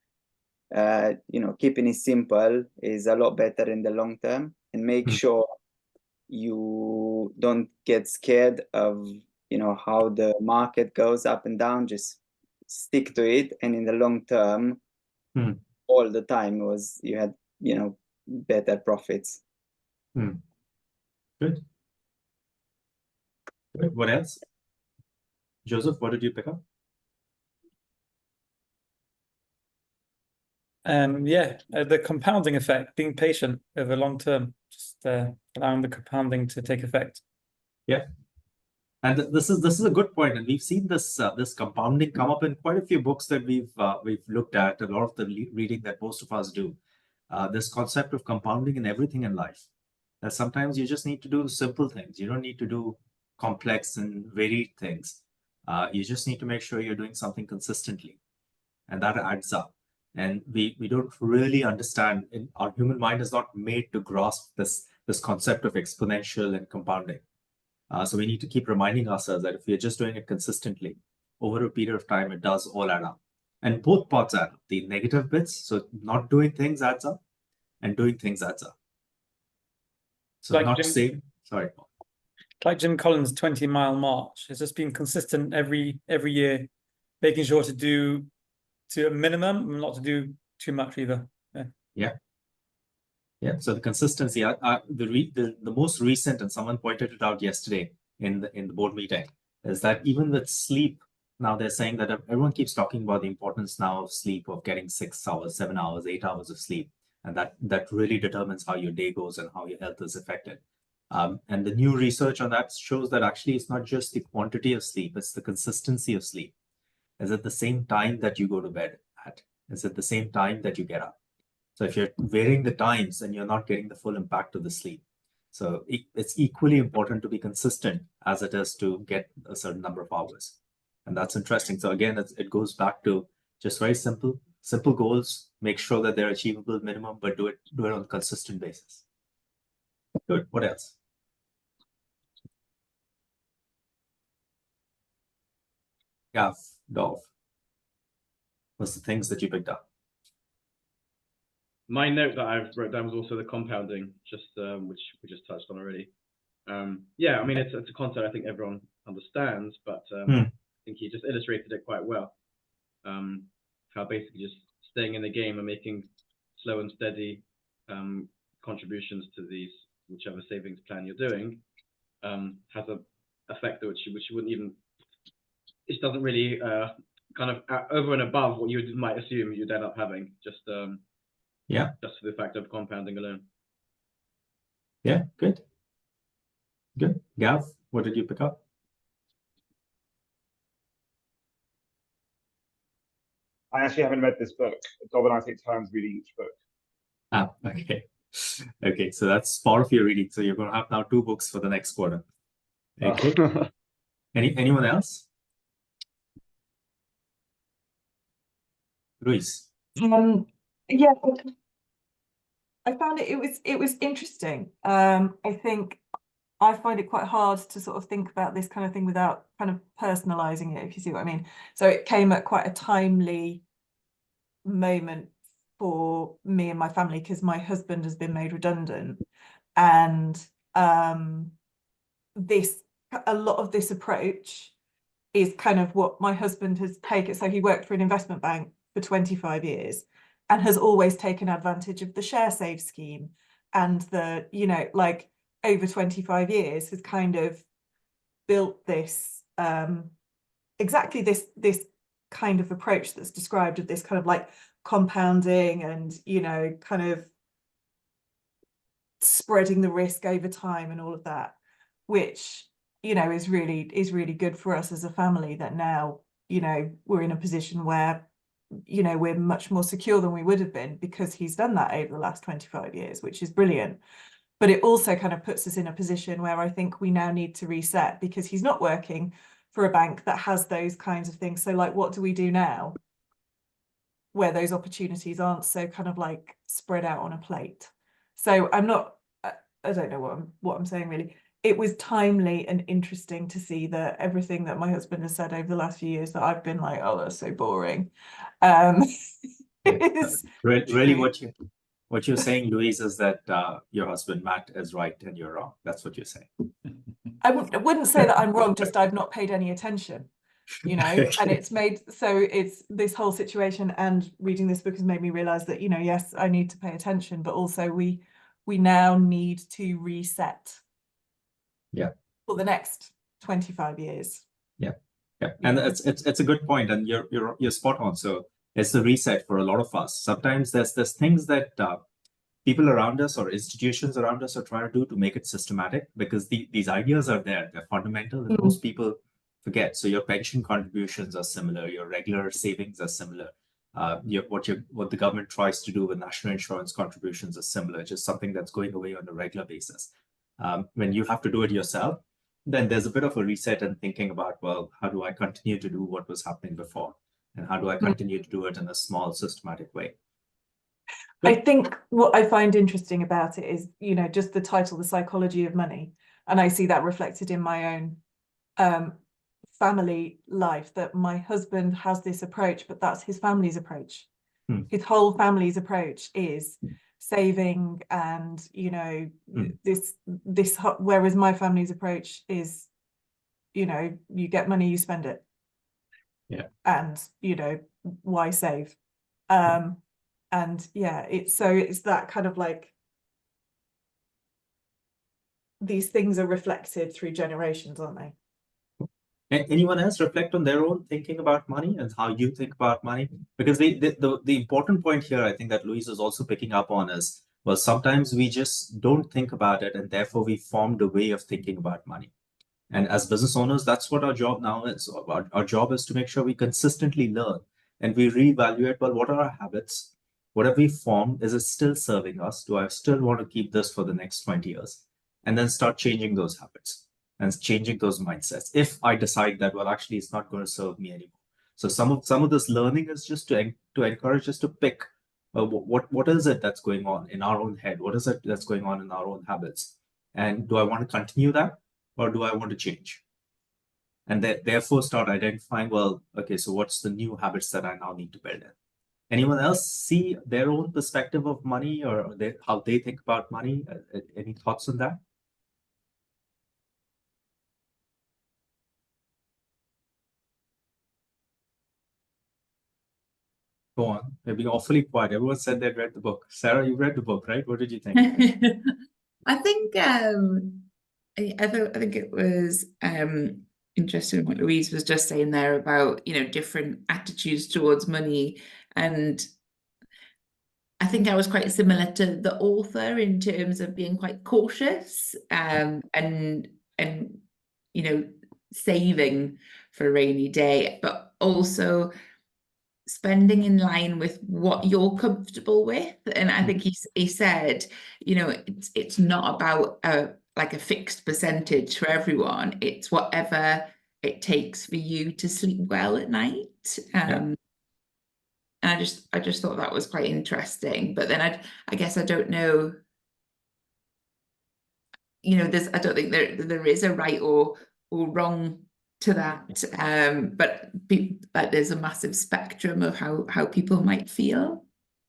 you know, keeping it simple is a lot better in the long term, and make sure you don't get scared of, you know, how the market goes up and down. Just stick to it, and in the long term, all the time you had, you know, better profits. Good. Good. What else? Joseph, what did you pick up? The compounding effect, being patient over long term, just allowing the compounding to take effect. Yeah. And this is a good point, and we've seen this this compounding come up in quite a few books that we've looked at. A lot of the reading that most of us do. This concept of compounding in everything in life. That sometimes you just need to do simple things. You don't need to do complex and varied things. You just need to make sure you're doing something consistently, and that adds up. And we don't really understand. Our human mind is not made to grasp this concept of exponential and compounding. So we need to keep reminding ourselves that if we're just doing it consistently over a period of time, it does all add up. And both parts add up. The negative bits, so not doing things adds up, and doing things adds up. So like not saying, sorry. Like Jim Collins' 20-mile march. It's just being consistent every year, making sure to do to a minimum, not to do too much either. Yeah. So the consistency, the most recent, and someone pointed it out yesterday in the board meeting, is that even with sleep, now they're saying that everyone keeps talking about the importance now of sleep, of getting 6 hours, 7 hours, 8 hours of sleep, and that really determines how your day goes and how your health is affected. And the new research on that shows that actually it's not just the quantity of sleep, it's the consistency of sleep. Is it the same time that you go to bed at? Is it the same time that you get up? So if you're varying the times, then you're not getting the full impact of the sleep. So it's equally important to be consistent as it is to get a certain number of hours. And that's interesting. So again, it goes back to just very simple goals, make sure that they're achievable minimum, but do it on a consistent basis. Good. What else? Gav, Dov. What's the things that you picked up? My note that I wrote down was also the compounding, just which we just touched on already. Yeah, I mean it's a concept I think everyone understands, but I think he just illustrated it quite well. How basically just staying in the game and making slow and steady contributions to these whichever savings plan you're doing has a effect which you wouldn't even. It doesn't really kind of over and above what you might assume you'd end up having. Just just for the fact of compounding alone. Yeah, good. Gav, what did you pick up? I actually haven't read this book. Dov and I take turns reading each book. Okay. Okay, so that's part of your reading. So you're going to have now 2 books for the next quarter. Okay. Anyone else? Luis. Yeah, I found it was interesting. I think I find it quite hard to sort of think about this kind of thing without kind of personalizing it, if you see what I mean. So it came at quite a timely moment for me and my family because my husband has been made redundant, and a lot of this approach is kind of what my husband has taken. So he worked for an investment bank for 25 years and has always taken advantage of the share save scheme, and the, you know, like over 25 years has kind of built this exactly this kind of approach that's described, of this kind of like compounding and, you know, kind of spreading the risk over time and all of that, which, you know, is really good for us as a family, that now, you know, we're in a position where, you know, we're much more secure than we would have been because he's done that over the last 25 years, which is brilliant. But it also kind of puts us in a position where I think we now need to reset, because he's not working for a bank that has those kinds of things. So like, what do we do now where those opportunities aren't so kind of like spread out on a plate? So I'm not, I don't know what I'm saying really. It was timely and interesting to see that everything that my husband has said over the last few years that I've been like, oh, that's so boring. Is Really, true. what you're saying, Louise, is that your husband Matt is right and you're wrong. That's what you're saying. I wouldn't say that I'm wrong, just I've not paid any attention, you know, and it's this whole situation, and reading this book has made me realize that, you know, yes, I need to pay attention, but also we now need to reset. Yeah. For the next 25 years. Yeah. And it's a good point, and you're spot on. So it's the reset for a lot of us. Sometimes there's things that people around us or institutions around us are trying to do to make it systematic, because these ideas are there, they're fundamental, and most people forget. So your pension contributions are similar, your regular savings are similar. What the government tries to do with national insurance contributions is similar, just something that's going away on a regular basis. When you have to do it yourself, then there's a bit of a reset and thinking about, well, how do I continue to do what was happening before? And how do I continue to do it in a small, systematic way? I think what I find interesting about it is, you know, just the title, The Psychology of Money. And I see that reflected in my own family life, that my husband has this approach, but that's his family's approach. His whole family's approach is saving, and, you know, this, whereas my family's approach is, you know, you get money, you spend it. Yeah. And, you know, why save? And yeah, it's that kind of like, these things are reflected through generations, aren't they? Anyone else reflect on their own thinking about money and how you think about money? Because the important point here, I think, that Louise is also picking up on is, well, sometimes we just don't think about it, and therefore we formed a way of thinking about money. And as business owners, that's what our job now is. Our job is to make sure we consistently learn and we reevaluate, well, what are our habits? What have we formed? Is it still serving us? Do I still want to keep this for the next 20 years? And then start changing those habits and changing those mindsets. If I decide that, well, actually, it's not going to serve me anymore. So some of this learning is just to encourage us to pick what is it that's going on in our own head? What is it that's going on in our own habits? And do I want to continue that, or do I want to change? And therefore start identifying, well, okay, so what's the new habits that I now need to build in? Anyone else see their own perspective of money, or how they think about money? Any thoughts on that? Go on. They've been awfully quiet. Everyone said they'd read the book. Sarah, you read the book, right? What did you think? I think it was interesting what Louise was just saying there about, you know, different attitudes towards money. And I think I was quite similar to the author in terms of being quite cautious and you know, saving for a rainy day, but also spending in line with what you're comfortable with. And I think he said, you know, it's not about like a fixed percentage for everyone. It's whatever it takes for you to sleep well at night. And I just thought that was quite interesting. But then I guess I don't know, you know, I don't think there is a right or wrong to that, but there's a massive spectrum of how people might feel.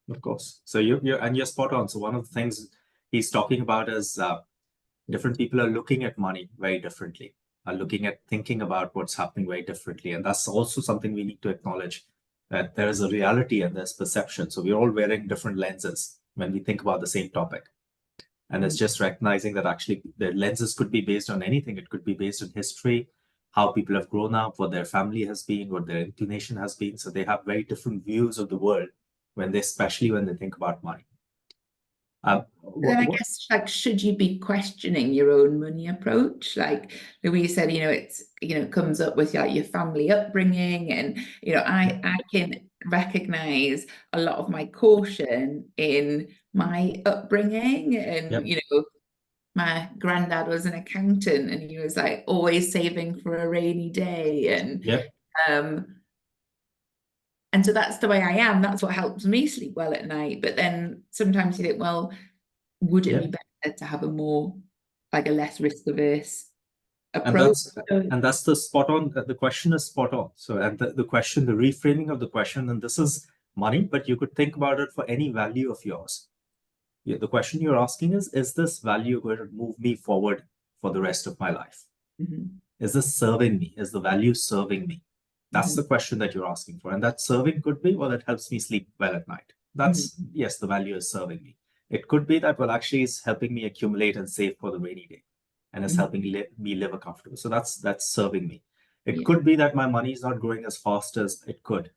Of course. So you're spot on. So one of the things he's talking about is different people are looking at money very differently, are looking at thinking about what's happening very differently. And that's also something we need to acknowledge, that there is a reality and there's perception. So we're all wearing different lenses when we think about the same topic. And it's just recognizing that actually the lenses could be based on anything. It could be based on history, how people have grown up, what their family has been, what their inclination has been. So they have very different views of the world especially when they think about money. Then I guess, like, should you be questioning your own money approach? Like Louise said, it comes up with your family upbringing, and I can recognize a lot of my caution in my upbringing, and my granddad was an accountant, and he was like always saving for a rainy day, and so that's the way I am. That's what helps me sleep well at night. But then sometimes you think, well, would it be better to have a less risk averse approach? And that's the spot on. The question is spot on. So, and the question, the reframing of the question, and this is money, but you could think about it for any value of yours. The question you're asking is this value going to move me forward for the rest of my life? Is this serving me? Is the value serving me? That's the question that you're asking for. And that serving could be, well, it helps me sleep well at night. That's, yes, the value is serving me. It could be that, well, actually it's helping me accumulate and save for the rainy day, and it's helping me live a comfortable. So that's serving me. It could be that my money is not growing as fast as it could.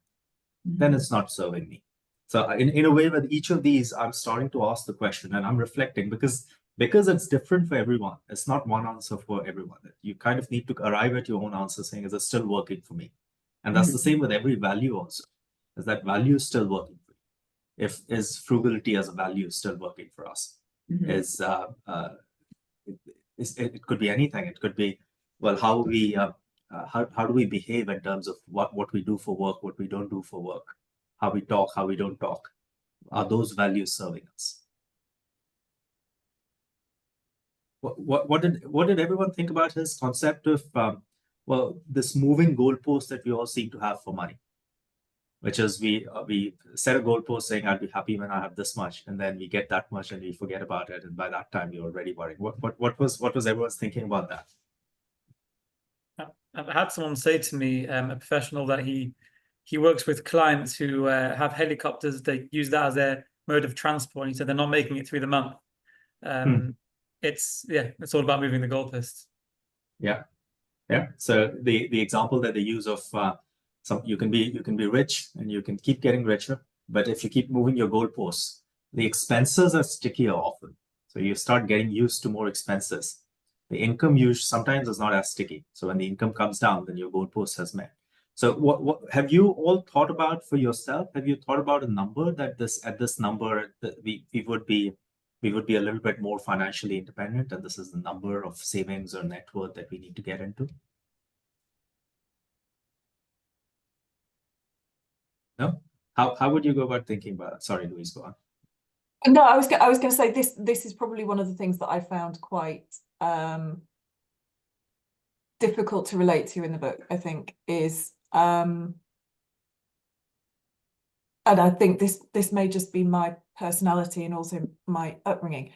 Then it's not serving me. So in a way, with each of these, I'm starting to ask the question, and I'm reflecting because it's different for everyone. It's not one answer for everyone. You kind of need to arrive at your own answer saying, is it still working for me? And that's the same with every value also. Is that value still working for you? Is frugality as a value still working for us? It could be anything. It could be, well, how do we behave in terms of what we do for work, what we don't do for work, how we talk, how we don't talk. Are those values serving us? What did everyone think about his concept of this moving goalpost that we all seem to have for money, which is we set a goalpost saying I'll be happy when I have this much, and then we get that much and we forget about it, and by that time you're already worrying. What was everyone's thinking about that? I've had someone say to me, a professional, that he works with clients who have helicopters. They use that as their mode of transport. He said they're not making it through the month. It's all about moving the goalposts. Yeah. So the example that they use of you can be rich and you can keep getting richer, but if you keep moving your goalposts, the expenses are stickier often. So you start getting used to more expenses. The income sometimes is not as sticky. So when the income comes down, then your goalpost has met. So what have you all thought about for yourself? Have you thought about a number that at this number that we would be a little bit more financially independent, and this is the number of savings or net worth that we need to get into? No? How would you go about thinking about it? Sorry, Louise, go on. No, I was going to say this is probably one of the things that I found quite difficult to relate to in the book, I think, is and I think this may just be my personality and also my upbringing.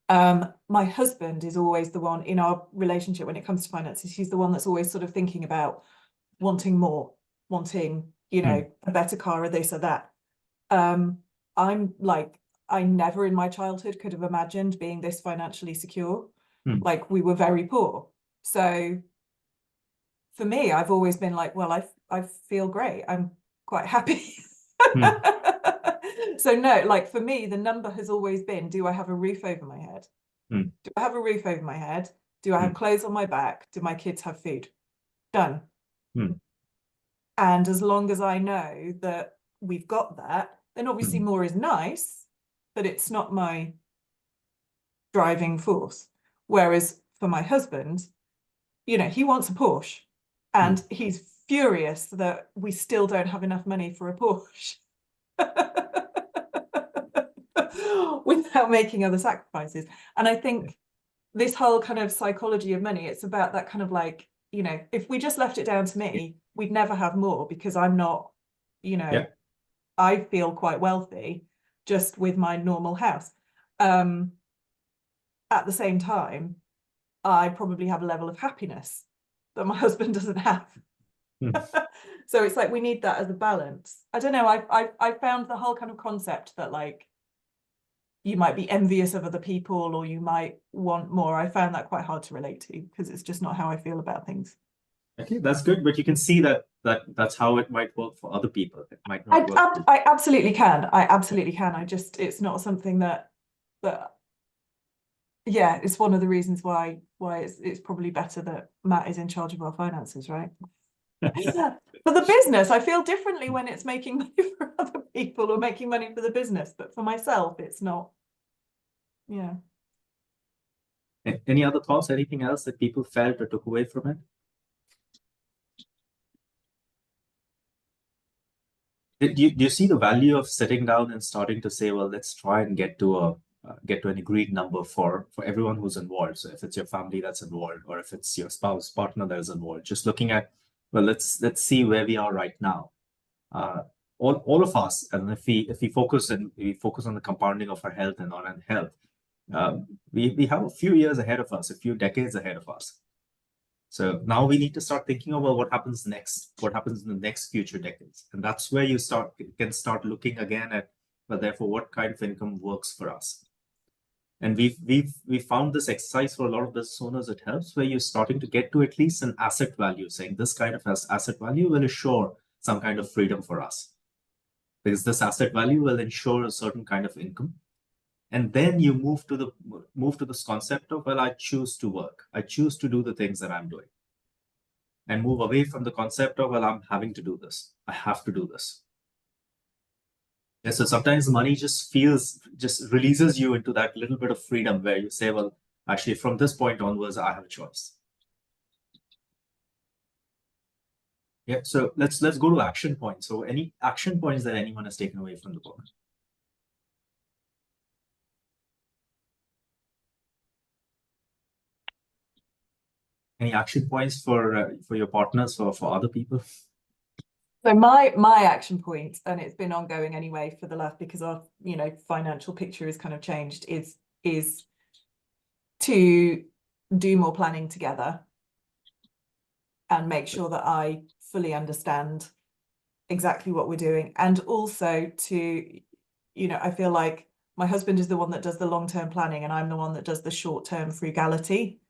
My husband is always the one in our relationship when it comes to finances. He's the one that's always sort of thinking about wanting more, wanting, a better car or this or that. I'm like, I never in my childhood could have imagined being this financially secure. Like, we were very poor. So for me, I've always been like, well, I feel great. I'm quite happy. So no, like for me, the number has always been, do I have a roof over my head? Do I have a roof over my head? Do I have clothes on my back? Do my kids have food? Done. And as long as I know that we've got that, then obviously more is nice, but it's not my driving force. Whereas for my husband, he wants a Porsche, and he's furious that we still don't have enough money for a Porsche without making other sacrifices. And I think this whole kind of psychology of money, it's about that kind of like, if we just left it down to me, we'd never have more, because I'm not, I feel quite wealthy just with my normal house. At the same time, I probably have a level of happiness that my husband doesn't have. So it's like we need that as a balance. I don't know. I found the whole kind of concept that like you might be envious of other people or you might want more. I found that quite hard to relate to because it's just not how I feel about things. Okay, that's good, but you can see that's how it might work for other people. It might not work. I absolutely can. I absolutely can. It's not something that yeah, it's one of the reasons why it's probably better that Matt is in charge of our finances, right? For the business, I feel differently when it's making money for other people or making money for the business, but for myself, it's not. Yeah. Any other thoughts? Anything else that people felt or took away from it? Do you see the value of sitting down and starting to say, well, let's try and get to an agreed number for everyone who's involved. So if it's your family that's involved, or if it's your spouse, partner that is involved, just looking at, well, let's see where we are right now. All of us, and if we focus on the compounding of our health and on health, we have a few years ahead of us, a few decades ahead of us. So now we need to start thinking about what happens next, what happens in the next future decades. And that's where you can start looking again at, well, therefore, what kind of income works for us. And we found this exercise for a lot of business owners, it helps, where you're starting to get to at least an asset value, saying this kind of asset value will assure some kind of freedom for us. Because this asset value will ensure a certain kind of income. And then you move to this concept of, well, I choose to work. I choose to do the things that I'm doing. And move away from the concept of, well, I'm having to do this. I have to do this. Yeah, so sometimes money just releases you into that little bit of freedom where you say, well, actually, from this point onwards, I have a choice. Yeah, so let's go to action points. So any action points that anyone has taken away from the book? Any action points for your partners or for other people? So my action point, and it's been ongoing anyway for the last, because our financial picture has kind of changed, is to do more planning together and make sure that I fully understand exactly what we're doing, and also to, I feel like my husband is the one that does the long-term planning and I'm the one that does the short-term frugality.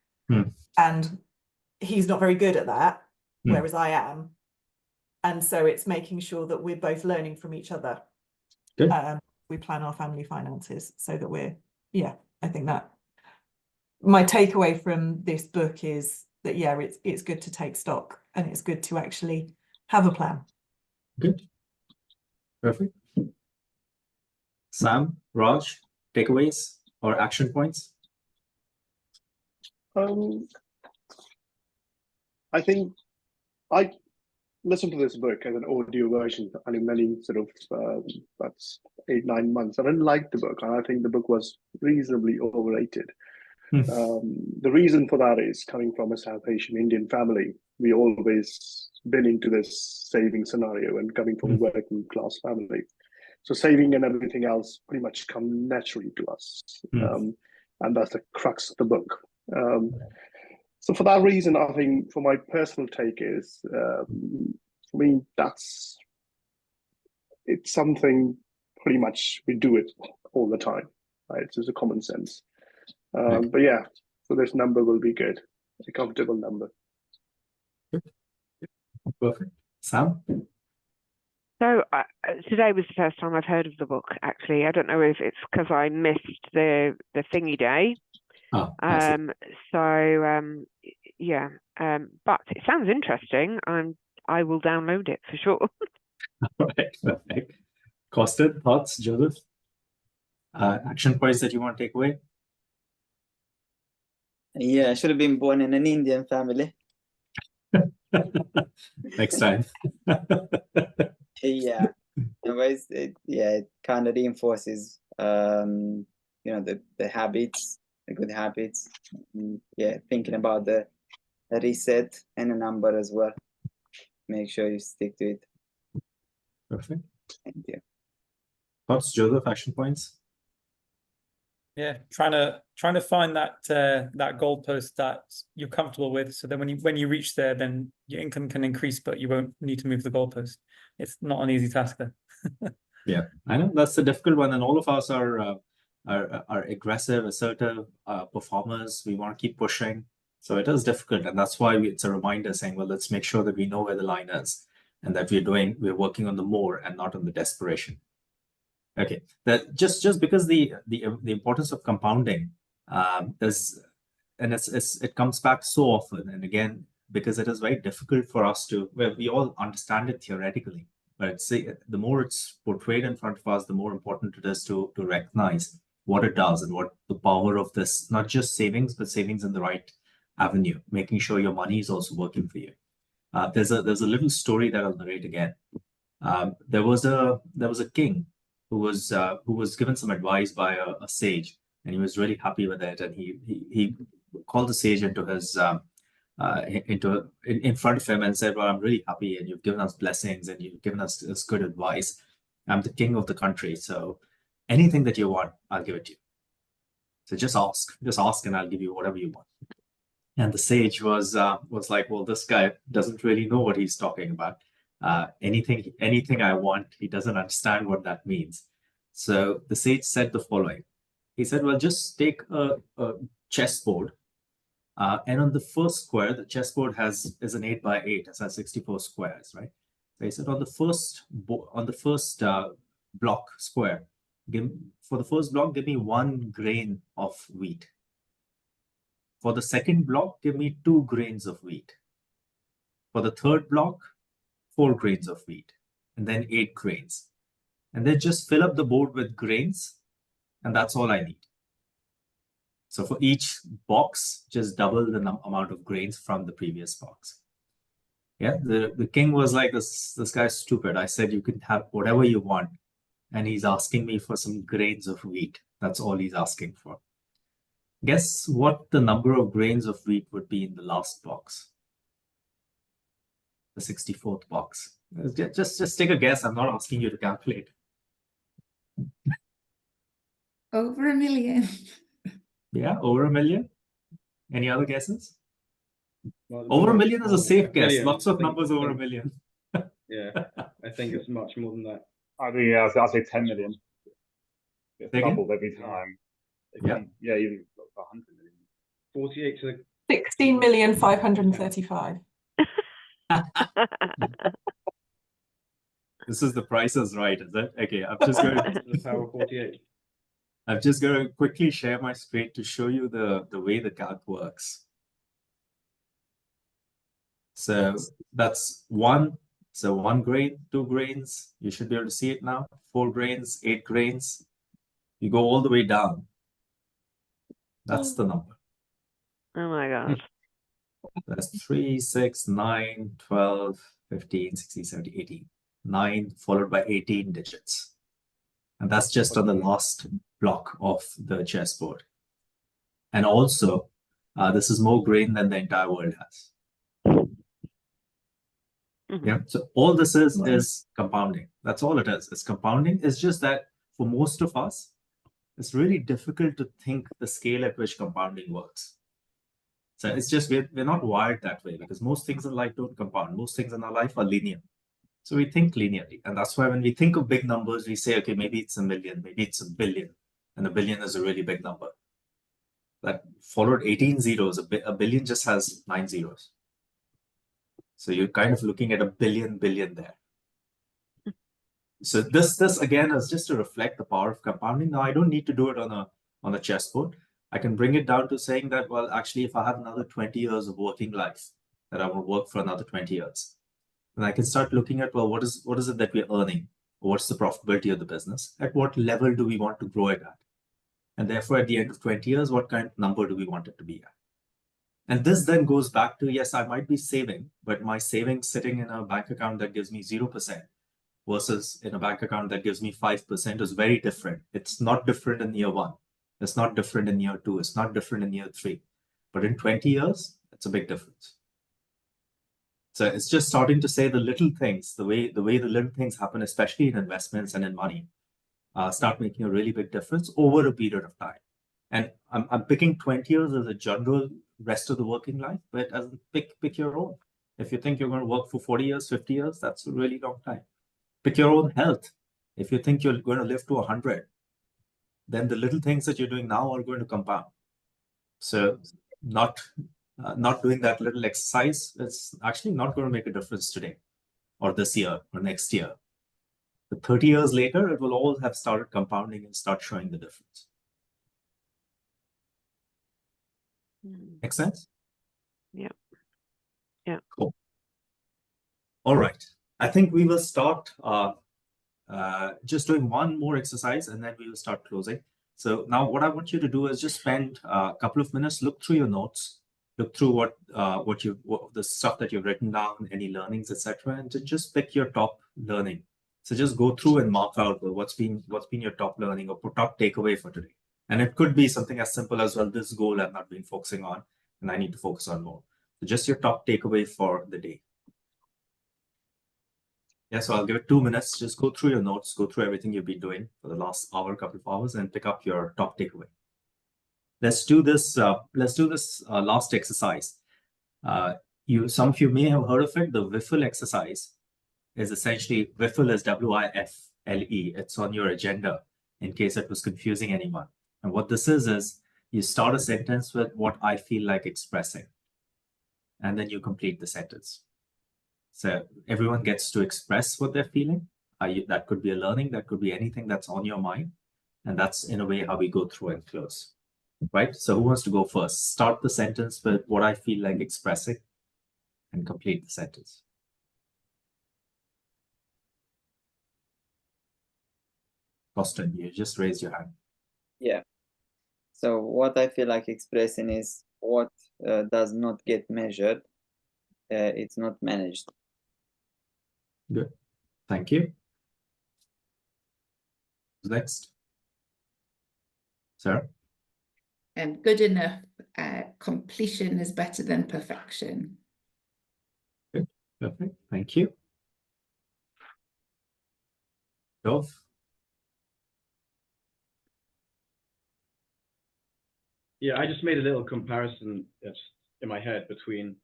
And he's not very good at that, whereas I am. And so it's making sure that we're both learning from each other. We plan our family finances so that I think that my takeaway from this book is that, yeah, it's good to take stock and it's good to actually have a plan. Good. Perfect. Sam, Raj, takeaways or action points? I think I listened to this book as an audio version and many that's 8-9 months. I didn't like the book, and I think the book was reasonably overrated. The reason for that is, coming from a South Asian Indian family, we always been into this saving scenario, and coming from a working class family. So saving and everything else pretty much come naturally to us. And that's the crux of the book. So for that reason, I think for my personal take is, for me, it's something pretty much we do it all the time, right? It's just a common sense. But yeah, so this number will be good, a comfortable number. Perfect. Sam? So today was the first time I've heard of the book, actually. I don't know if it's because I missed the thingy day. But it sounds interesting. I will download it for sure. All right, perfect. Costin, thoughts, Joseph? Action points that you want to take away? Yeah, I should have been born in an Indian family. Next time. Yeah. Anyways, it kind of reinforces the habits, the good habits. Yeah, thinking about the reset and a number as well. Make sure you stick to it. Perfect. Thank you. Thoughts, Joseph, action points? Yeah, trying to find that goalpost that you're comfortable with, so that when you reach there, then your income can increase, but you won't need to move the goalpost. It's not an easy task there. Yeah, I know that's the difficult one, and all of us are aggressive, assertive performers. We want to keep pushing, So it is difficult, and that's why it's a reminder saying, well, let's make sure that we know where the line is and that we're working on the more and not on the desperation. Okay, that just because the importance of compounding it comes back so often, and again, because it is very difficult for us to, well, we all understand it theoretically, but the more it's portrayed in front of us, the more important it is to recognize what it does and what the power of this, not just savings, but savings in the right avenue, making sure your money is also working for you. There's a little story that I'll narrate again. There was a king who was given some advice by a sage, and he was really happy with it. And he called the sage into his in front of him and said, "Well, I'm really happy, and you've given us blessings, and you've given us this good advice. I'm the king of the country, so anything that you want, I'll give it to you. So just ask, and I'll give you whatever you want." And the sage was like, "Well, this guy doesn't really know what he's talking about. Anything I want, he doesn't understand what that means." So the sage said the following. He said, "Well, just take a chessboard, and on the first square, the chessboard is an 8x8, it has 64 squares, right? So he said on the first block square, for the first block, give me 1 grain of wheat. For the second block, give me 2 grains of wheat. For the third block, 4 grains of wheat, and then 8 grains. And then just fill up the board with grains, and that's all I need." So for each box, just double the amount of grains from the previous box. Yeah, the king was like, this guy's stupid. I said you can have whatever you want, and he's asking me for some grains of wheat. That's all he's asking for. Guess what the number of grains of wheat would be in the last box? The 64th box. Just take a guess. I'm not asking you to calculate. Over 1 million. Yeah, over 1 million. Any other guesses? Well, Over 1 million is a safe guess. million, Lots of numbers over 1 million. Yeah, I think it's much more than that. I think, yeah, I'll say 10 million. It's Say again? doubled every time. Yeah. Yeah, even 100 million. 48 to the 16,535,000. This is the Price is Right, is it? Okay, I'm just going the power of 48. I'm just going to quickly share my screen to show you the way the calc works. So that's 1. So 1 grain, 2 grains. You should be able to see it now. 4 grains, 8 grains. You go all the way down. That's the number. Oh my God. That's 3, 6, 9, 12, 15, 16, 17, 18. 9 followed by 18 digits. And that's just on the last block of the chessboard. And also, this is more grain than the entire world has. Mm-hmm. Yeah. So all this is compounding. That's all it is. It's compounding. It's just that for most of us, it's really difficult to think the scale at which compounding works. So it's just we're not wired that way, because most things in life don't compound. Most things in our life are linear. So we think linearly. And that's why when we think of big numbers, we say, okay, maybe it's 1 million, maybe it's 1 billion. And 1 billion is a really big number. That followed 18 zeros. A billion just has 9 zeros. So you're kind of looking at a billion there. So this again is just to reflect the power of compounding. Now I don't need to do it on a chessboard. I can bring it down to saying that, well, actually, if I have another 20 years of working life, that I will work for another 20 years. And I can start looking at, well, what is it that we're earning? What's the profitability of the business? At what level do we want to grow it at? And therefore, at the end of 20 years, what kind of number do we want it to be at? And this then goes back to, yes, I might be saving, but my savings sitting in a bank account that gives me 0% versus in a bank account that gives me 5% is very different. It's not different in year 1. It's not different in year 2. It's not different in year 3. But in 20 years, it's a big difference. So it's just starting to say the little things, the way the little things happen, especially in investments and in money, start making a really big difference over a period of time. And I'm picking 20 years as a general rest of the working life, but as pick your own. If you think you're going to work for 40 years, 50 years, that's a really long time. Pick your own health. If you think you're going to live to 100, then the little things that you're doing now are going to compound. So not not doing that little exercise, it's actually not going to make a difference today or this year or next year. But 30 years later, it will all have started compounding and start showing the difference. Make sense? Yeah. Yeah. Cool. All right. I think we will start just doing one more exercise and then we will start closing. So now what I want you to do is just spend a couple of minutes, look through your notes, look through what the stuff that you've written down, any learnings, etc., and to just pick your top learning. So just go through and mark out what's been your top learning or top takeaway for today. And it could be something as simple as, well, this goal I've not been focusing on and I need to focus on more. So just your top takeaway for the day. Yeah, so I'll give it 2 minutes. Just go through your notes, go through everything you've been doing for the last hour, couple of hours, and pick up your top takeaway. Let's do this. Last exercise. Some of you may have heard of it. The WIFLE exercise is essentially, WIFLE is WIFLE. It's on your agenda in case it was confusing anyone. And what this is you start a sentence with what I feel like expressing, and then you complete the sentence. So everyone gets to express what they're feeling. That could be a learning, that could be anything that's on your mind. And that's in a way how we go through and close, right? So who wants to go first? Start the sentence with what I feel like expressing and complete the sentence. Austin, you just raised your hand. Yeah. So what I feel like expressing is what does not get measured. It's not managed. Good. Thank you. Next. Sarah? Good enough. Completion is better than perfection. Good. Perfect. Thank you. Dov? Yeah, I just made a little comparison in my head between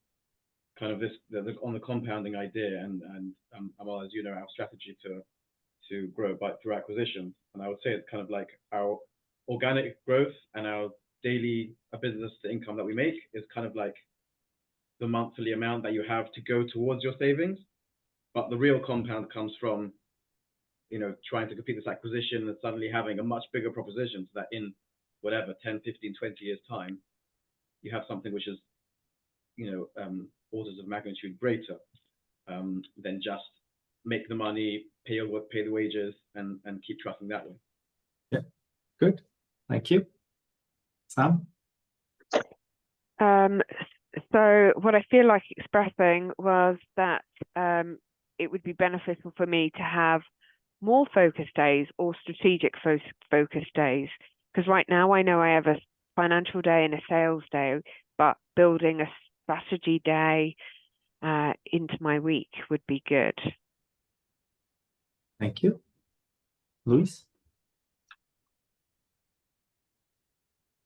kind of this on the compounding idea and well, as you know, our strategy to grow through acquisition. And I would say it's kind of like our organic growth and our daily business to income that we make is kind of like the monthly amount that you have to go towards your savings. But the real compound comes from, trying to complete this acquisition and suddenly having a much bigger proposition so that in whatever, 10, 15, 20 years time, you have something which is, orders of magnitude greater than just make the money, pay the wages, and keep trusting that way. Yeah, good. Thank you. Sam? So what I feel like expressing was that it would be beneficial for me to have more focus days or strategic focus days. Because right now I know I have a financial day and a sales day, but building a strategy day into my week would be good. Thank you. Luis?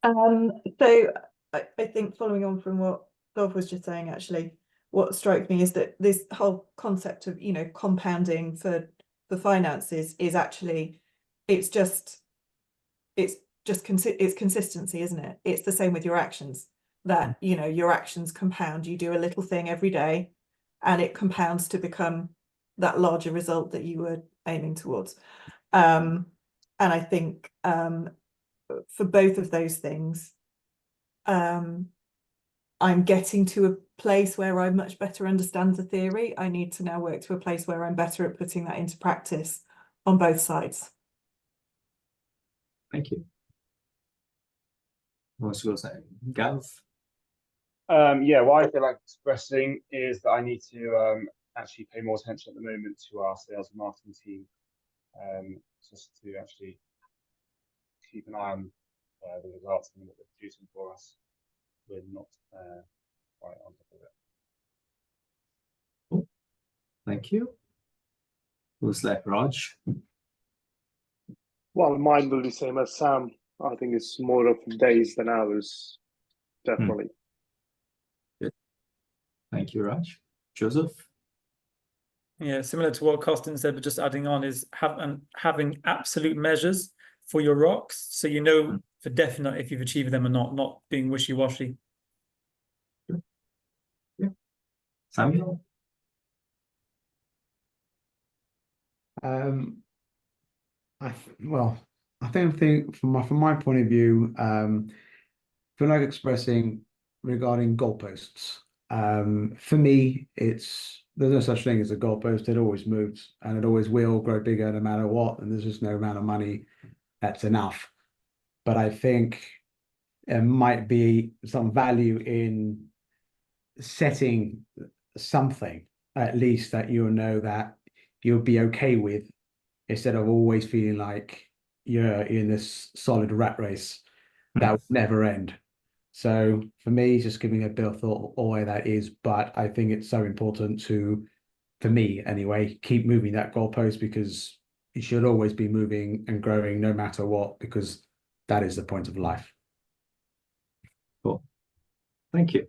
So I think following on from what Dov was just saying, actually, what struck me is that this whole concept of, compounding for finances is actually, it's consistency, isn't it? It's the same with your actions, that, your actions compound. You do a little thing every day and it compounds to become that larger result that you were aiming towards. And I think for both of those things, I'm getting to a place where I much better understand the theory. I need to now work to a place where I'm better at putting that into practice on both sides. Thank you. What's your say? Gav? Yeah, what I feel like expressing is that I need to actually pay more attention at the moment to our sales and marketing team, just to actually keep an eye on the results and what they're producing for us. We're not quite on top of it. Cool. Thank you. Who's left? Raj? Well, mine will be the same as Sam. I think it's more of days than hours, definitely. Good. Thank you, Raj. Joseph? Yeah, similar to what Costin said, but just adding on is having absolute measures for your rocks, so you know for definite if you've achieved them or not being wishy-washy. Good. Samuel? Well, I don't think from my point of view, feel like expressing regarding goalposts. For me, there's no such thing as a goalpost. It always moves and it always will grow bigger no matter what. And there's just no amount of money that's enough. But I think there might be some value in setting something, at least that you'll know that you'll be okay with, instead of always feeling like you're in this solid rat race that will never end. So for me, just giving a bit of thought why that is, but I think it's so important to, for me anyway, keep moving that goalpost, because it should always be moving and growing no matter what, because that is the point of life. Cool. Thank you.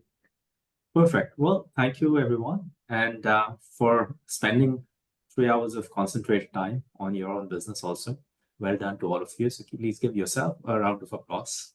Perfect. Well, thank you everyone, and for spending 3 hours of concentrated time on your own business also. Well done to all of you. So please give yourself a round of applause.